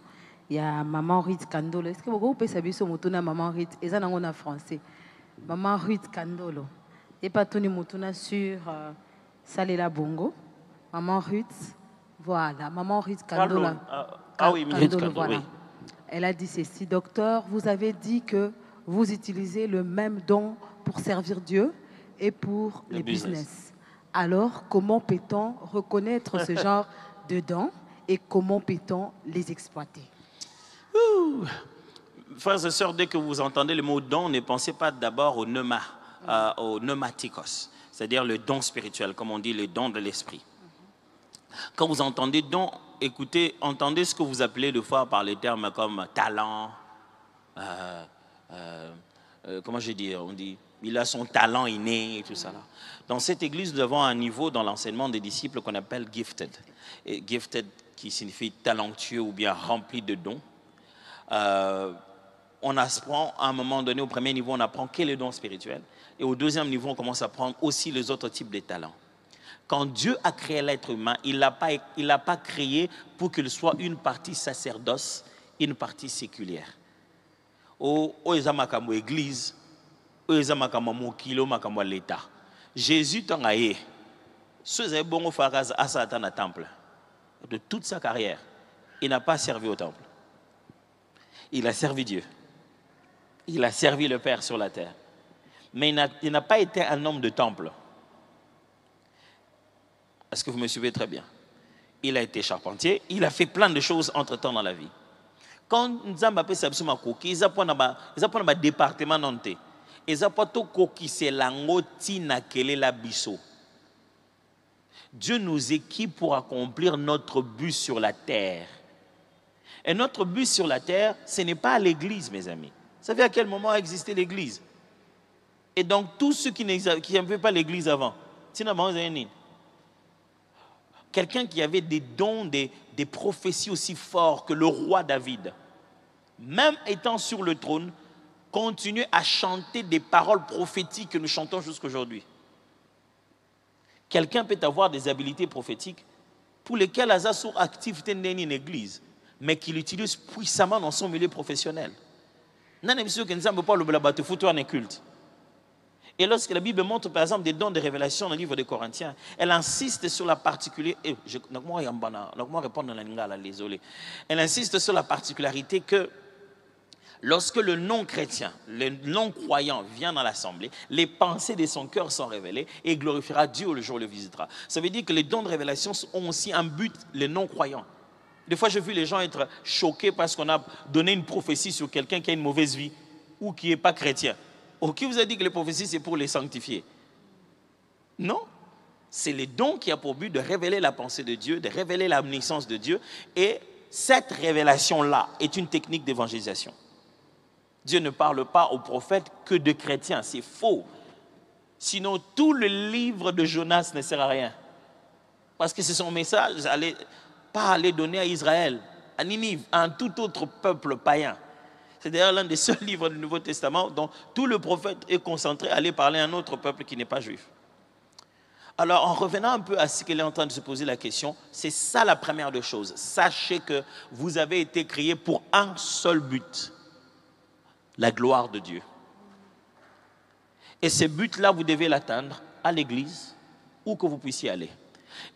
Speaker 3: ya maman Ruth Kandolo. Est-ce que vous pouvez savoir sur motuna maman Ruth? Et ça en français. Maman Ruth Kandolo. Et pas Tony Motuna sur Salela Bongo. Maman Ruth, voilà. Maman Ruth Kandola.
Speaker 1: Oui, Ruth Kandolo,
Speaker 3: voilà.
Speaker 1: oui.
Speaker 3: Elle a dit ceci. Docteur, vous avez dit que vous utilisez le même don pour servir Dieu et pour les business. Alors, comment peut-on reconnaître ce genre de dons et comment peut-on les exploiter?
Speaker 1: Frères et sœurs, dès que vous entendez le mot don, ne pensez pas d'abord au pneuma. Au pneumatikos, c'est-à-dire le don spirituel, comme on dit, le don de l'esprit. Quand vous entendez don, écoutez, entendez ce que vous appelez de fois par les termes comme talent, comment je dis, on dit, il a son talent inné et tout ça là. Dans cette église, nous avons un niveau dans l'enseignement des disciples qu'on appelle gifted. Et gifted qui signifie talentueux ou bien rempli de dons. On apprend à un moment donné, au premier niveau, on apprend quel est le don spirituel. Et au deuxième niveau, on commence à apprendre aussi les autres types de talents. Quand Dieu a créé l'être humain, il ne l'a pas créé pour qu'il soit une partie sacerdoce, une partie séculière. Église, l'État. Jésus t'en a eu. Ce bon à Satan à temple. De toute sa carrière, il n'a pas servi au temple. Il a servi Dieu. Il a servi le Père sur la terre. Mais il n'a pas été un homme de temple. Est-ce que vous me suivez très bien? Il a été charpentier. Il a fait plein de choses entre-temps dans la vie. Quand nous avons appelé ça, ils ont un département nantais. Ils ont pas tout coquille, c'est l'angoti na kele la biso. Dieu nous équipe pour accomplir notre but sur la terre. Et notre but sur la terre, ce n'est pas l'église, mes amis. Vous savez à quel moment a existé l'église? Et donc, tous ceux qui n'avaient pas l'église avant, quelqu'un qui avait des dons, des prophéties aussi forts que le roi David, même étant sur le trône, continuait à chanter des paroles prophétiques que nous chantons jusqu'aujourd'hui. Quelqu'un peut avoir des habiletés prophétiques pour lesquelles Asa sont actifs dans une église, mais qu'il utilise puissamment dans son milieu professionnel. Non, monsieur, que nous n'avons pas le foutu en culte. Et lorsque la Bible montre, par exemple, des dons de révélation dans le livre des Corinthiens, elle insiste sur la particularité. Elle insiste sur la particularité que lorsque le non-chrétien, le non-croyant vient dans l'assemblée, les pensées de son cœur sont révélées et glorifiera Dieu le jour où il le visitera. Ça veut dire que les dons de révélation ont aussi un but, les non-croyants. Des fois, j'ai vu les gens être choqués parce qu'on a donné une prophétie sur quelqu'un qui a une mauvaise vie ou qui n'est pas chrétien. Ou qui vous a dit que les prophéties, c'est pour les sanctifier? Non. C'est les dons qui a pour but de révéler la pensée de Dieu, de révéler l'omniscience de Dieu. Et cette révélation-là est une technique d'évangélisation. Dieu ne parle pas aux prophètes que de chrétiens. C'est faux. Sinon, tout le livre de Jonas ne sert à rien. Parce que c'est son message, pas aller donner à Israël, à Ninive, à un tout autre peuple païen. C'est d'ailleurs l'un des seuls livres du Nouveau Testament dont tout le prophète est concentré à aller parler à un autre peuple qui n'est pas juif. Alors, en revenant un peu à ce qu'elle est en train de se poser la question, c'est ça la première des choses. Sachez que vous avez été créés pour un seul but. la gloire de Dieu. Et ce but-là, vous devez l'atteindre à l'église, où que vous puissiez aller.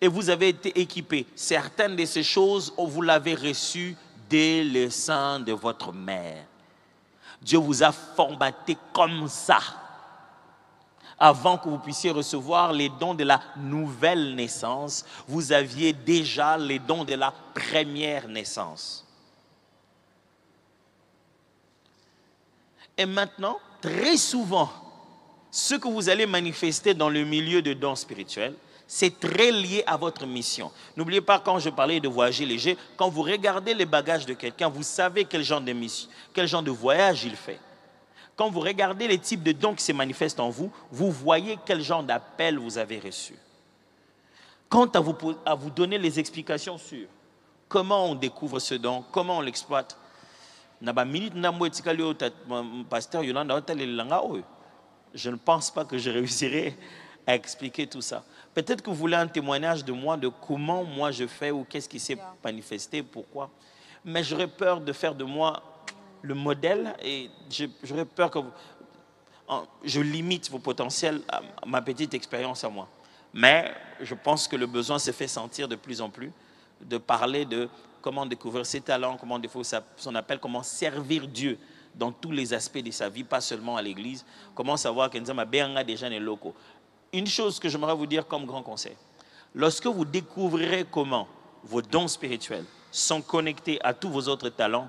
Speaker 1: Et vous avez été équipés. Certaines de ces choses, vous l'avez reçues dès le sein de votre mère. Dieu vous a formaté comme ça, avant que vous puissiez recevoir les dons de la nouvelle naissance. Vous aviez déjà les dons de la première naissance. Et maintenant, très souvent, ce que vous allez manifester dans le milieu de dons spirituels, c'est très lié à votre mission. N'oubliez pas, quand je parlais de voyager léger, quand vous regardez les bagages de quelqu'un, vous savez quel genre de mission, quel genre de voyage il fait. Quand vous regardez les types de dons qui se manifestent en vous, vous voyez quel genre d'appel vous avez reçu. Quant à vous donner les explications sur comment on découvre ce don, comment on l'exploite, je ne pense pas que je réussirai à expliquer tout ça. Peut-être que vous voulez un témoignage de moi, de comment moi je fais ou qu'est-ce qui s'est manifesté, pourquoi. Mais j'aurais peur de faire de moi le modèle et j'aurais peur que je limite vos potentiels à ma petite expérience à moi. Mais je pense que le besoin se fait sentir de plus en plus de parler de comment découvrir ses talents, comment découvrir son appel, comment servir Dieu dans tous les aspects de sa vie, pas seulement à l'église. Comment savoir que nous avons des gens locaux. Une chose que j'aimerais vous dire comme grand conseil, lorsque vous découvrirez comment vos dons spirituels sont connectés à tous vos autres talents,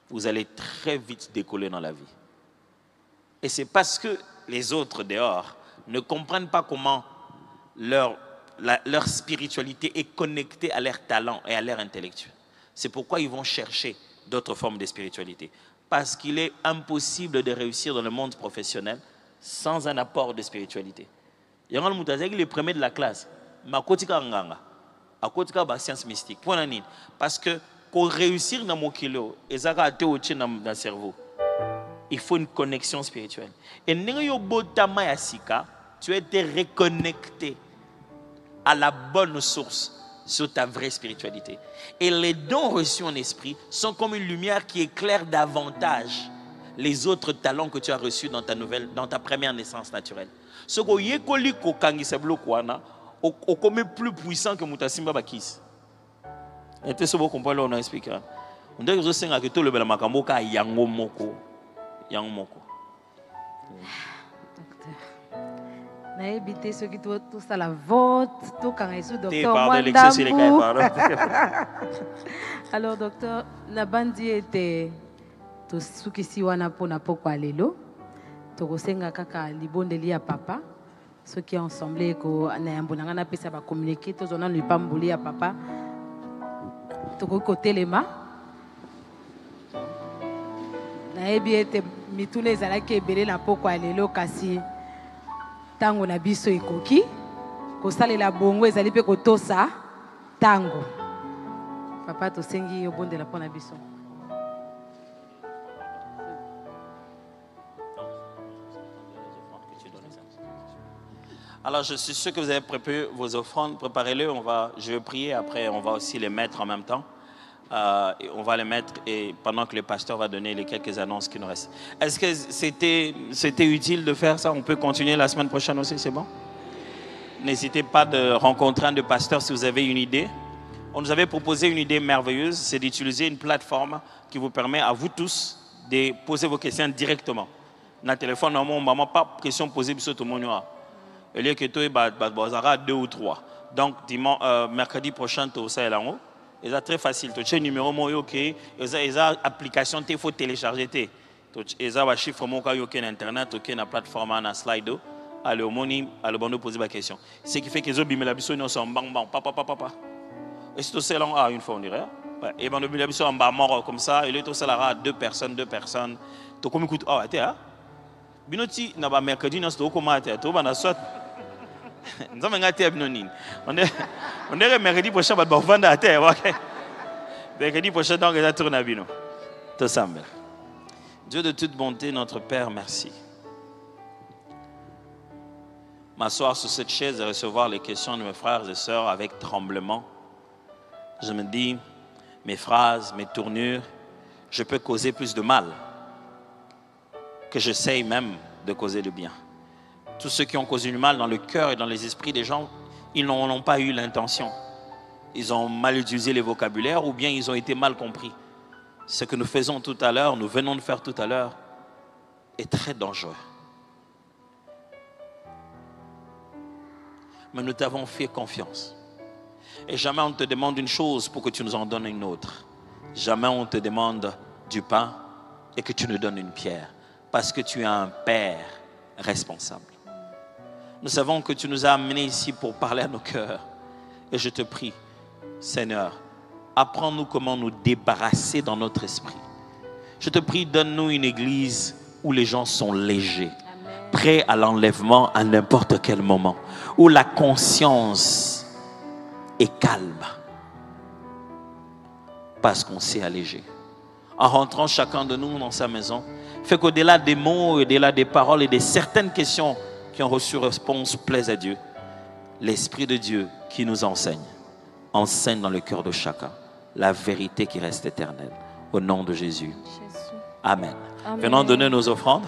Speaker 1: vous allez très vite décoller dans la vie. Et c'est parce que les autres dehors ne comprennent pas comment leur spiritualité est connectée à leur talent et à leur intellectuel. C'est pourquoi ils vont chercher d'autres formes de spiritualité. Parce qu'il est impossible de réussir dans le monde professionnel sans un apport de spiritualité. Il y a les premiers de la classe, mais à côté de science mystique. Parce que pour réussir dans mon kilo, dans le cerveau, il faut une connexion spirituelle. Et tu as été reconnecté à la bonne source sur ta vraie spiritualité. Et les dons reçus en esprit sont comme une lumière qui éclaire davantage les autres talents que tu as reçus dans ta première naissance naturelle. Ce qui est plus puissant que Moutasimba Bakis. Et c'est ce que vous comprenez, on a expliqué. On dirait que je sais que tout le monde a yango moko.
Speaker 3: Naebite ceux qui tout ça la vote, tout quand ils sont docteur Alors docteur, la bandi était tout ce qui si wana pona poko alelo. Tokosenga kaka libondeli ya papa. Ceux qui ont semblé que na yambonanga na pesa ba communiquer tous on a lui pamboli ya papa. Toko côté les mains. Naebite mitune ezalaki ebele na poko alelo kasi tango na biso ekoki kosalela bongo ezali pe kotosa tango papa tosengi yobondela pona biso.
Speaker 1: Alors je suis sûr que vous avez préparé vos offrandes, préparez-les, je vais prier, après on va aussi les mettre en même temps. Et on va les mettre et pendant que le pasteur va donner les quelques annonces qui nous restent. Est-ce que c'était utile de faire ça? On peut continuer la semaine prochaine aussi, c'est bon? N'hésitez pas de rencontrer un de pasteurs si vous avez une idée. On nous avait proposé une idée merveilleuse, c'est d'utiliser une plateforme qui vous permet à vous tous de poser vos questions directement. Dans le téléphone, normalement, pas de questions posées sur tout le monde. Il y a que tout est 2 ou 3. Donc, mercredi prochain, tout ça est là-haut. C'est très facile. Tu as un numéro, OK. Il y a une application, il faut télécharger. Il y a un chiffre, il y a Internet, il y a une plateforme, un slide. Allez, au moni, allez, on poser la question. Ce qui fait que les autres, ils sont bang, bang, papa. Et c'est aussi là, une fois, on dirait. Et ben, ils sont en bas mort comme ça. Et là, tout ça, là, 2 personnes. Tu comme écoute, oh, t'es là. Binoti, n'a pas mercredi, n'a pas comment t'es. Tu vas soit. Nous avons un thé on est mercredi prochain, on va vendre à terre. Mercredi prochain, donc, on va tourner à Bino. Tout ça. Dieu de toute bonté, notre Père, merci. M'asseoir sur cette chaise et recevoir les questions de mes frères et sœurs avec tremblement. Je me dis, mes phrases, mes tournures, je peux causer plus de mal que j'essaye même de causer le bien. Tous ceux qui ont causé du mal dans le cœur et dans les esprits des gens, ils n'en ont pas eu l'intention. Ils ont mal utilisé les vocabulaires ou bien ils ont été mal compris. Ce que nous faisons tout à l'heure, nous venons de faire tout à l'heure, est très dangereux. Mais nous t'avons fait confiance. Et jamais on te demande une chose pour que tu nous en donnes une autre. Jamais on te demande du pain et que tu nous donnes une pierre. Parce que tu es un Père responsable. Nous savons que tu nous as amenés ici pour parler à nos cœurs. Et je te prie, Seigneur, apprends-nous comment nous débarrasser dans notre esprit. Je te prie, donne-nous une église où les gens sont légers, prêts à l'enlèvement à n'importe quel moment, où la conscience est calme, parce qu'on s'est allégé. En rentrant chacun de nous dans sa maison, fait qu'au-delà des mots, au-delà des paroles et de certaines questions qui ont reçu réponse plaisent à Dieu, l'Esprit de Dieu qui nous enseigne dans le cœur de chacun la vérité qui reste éternelle. Au nom de Jésus. Amen. Venons donner nos offrandes.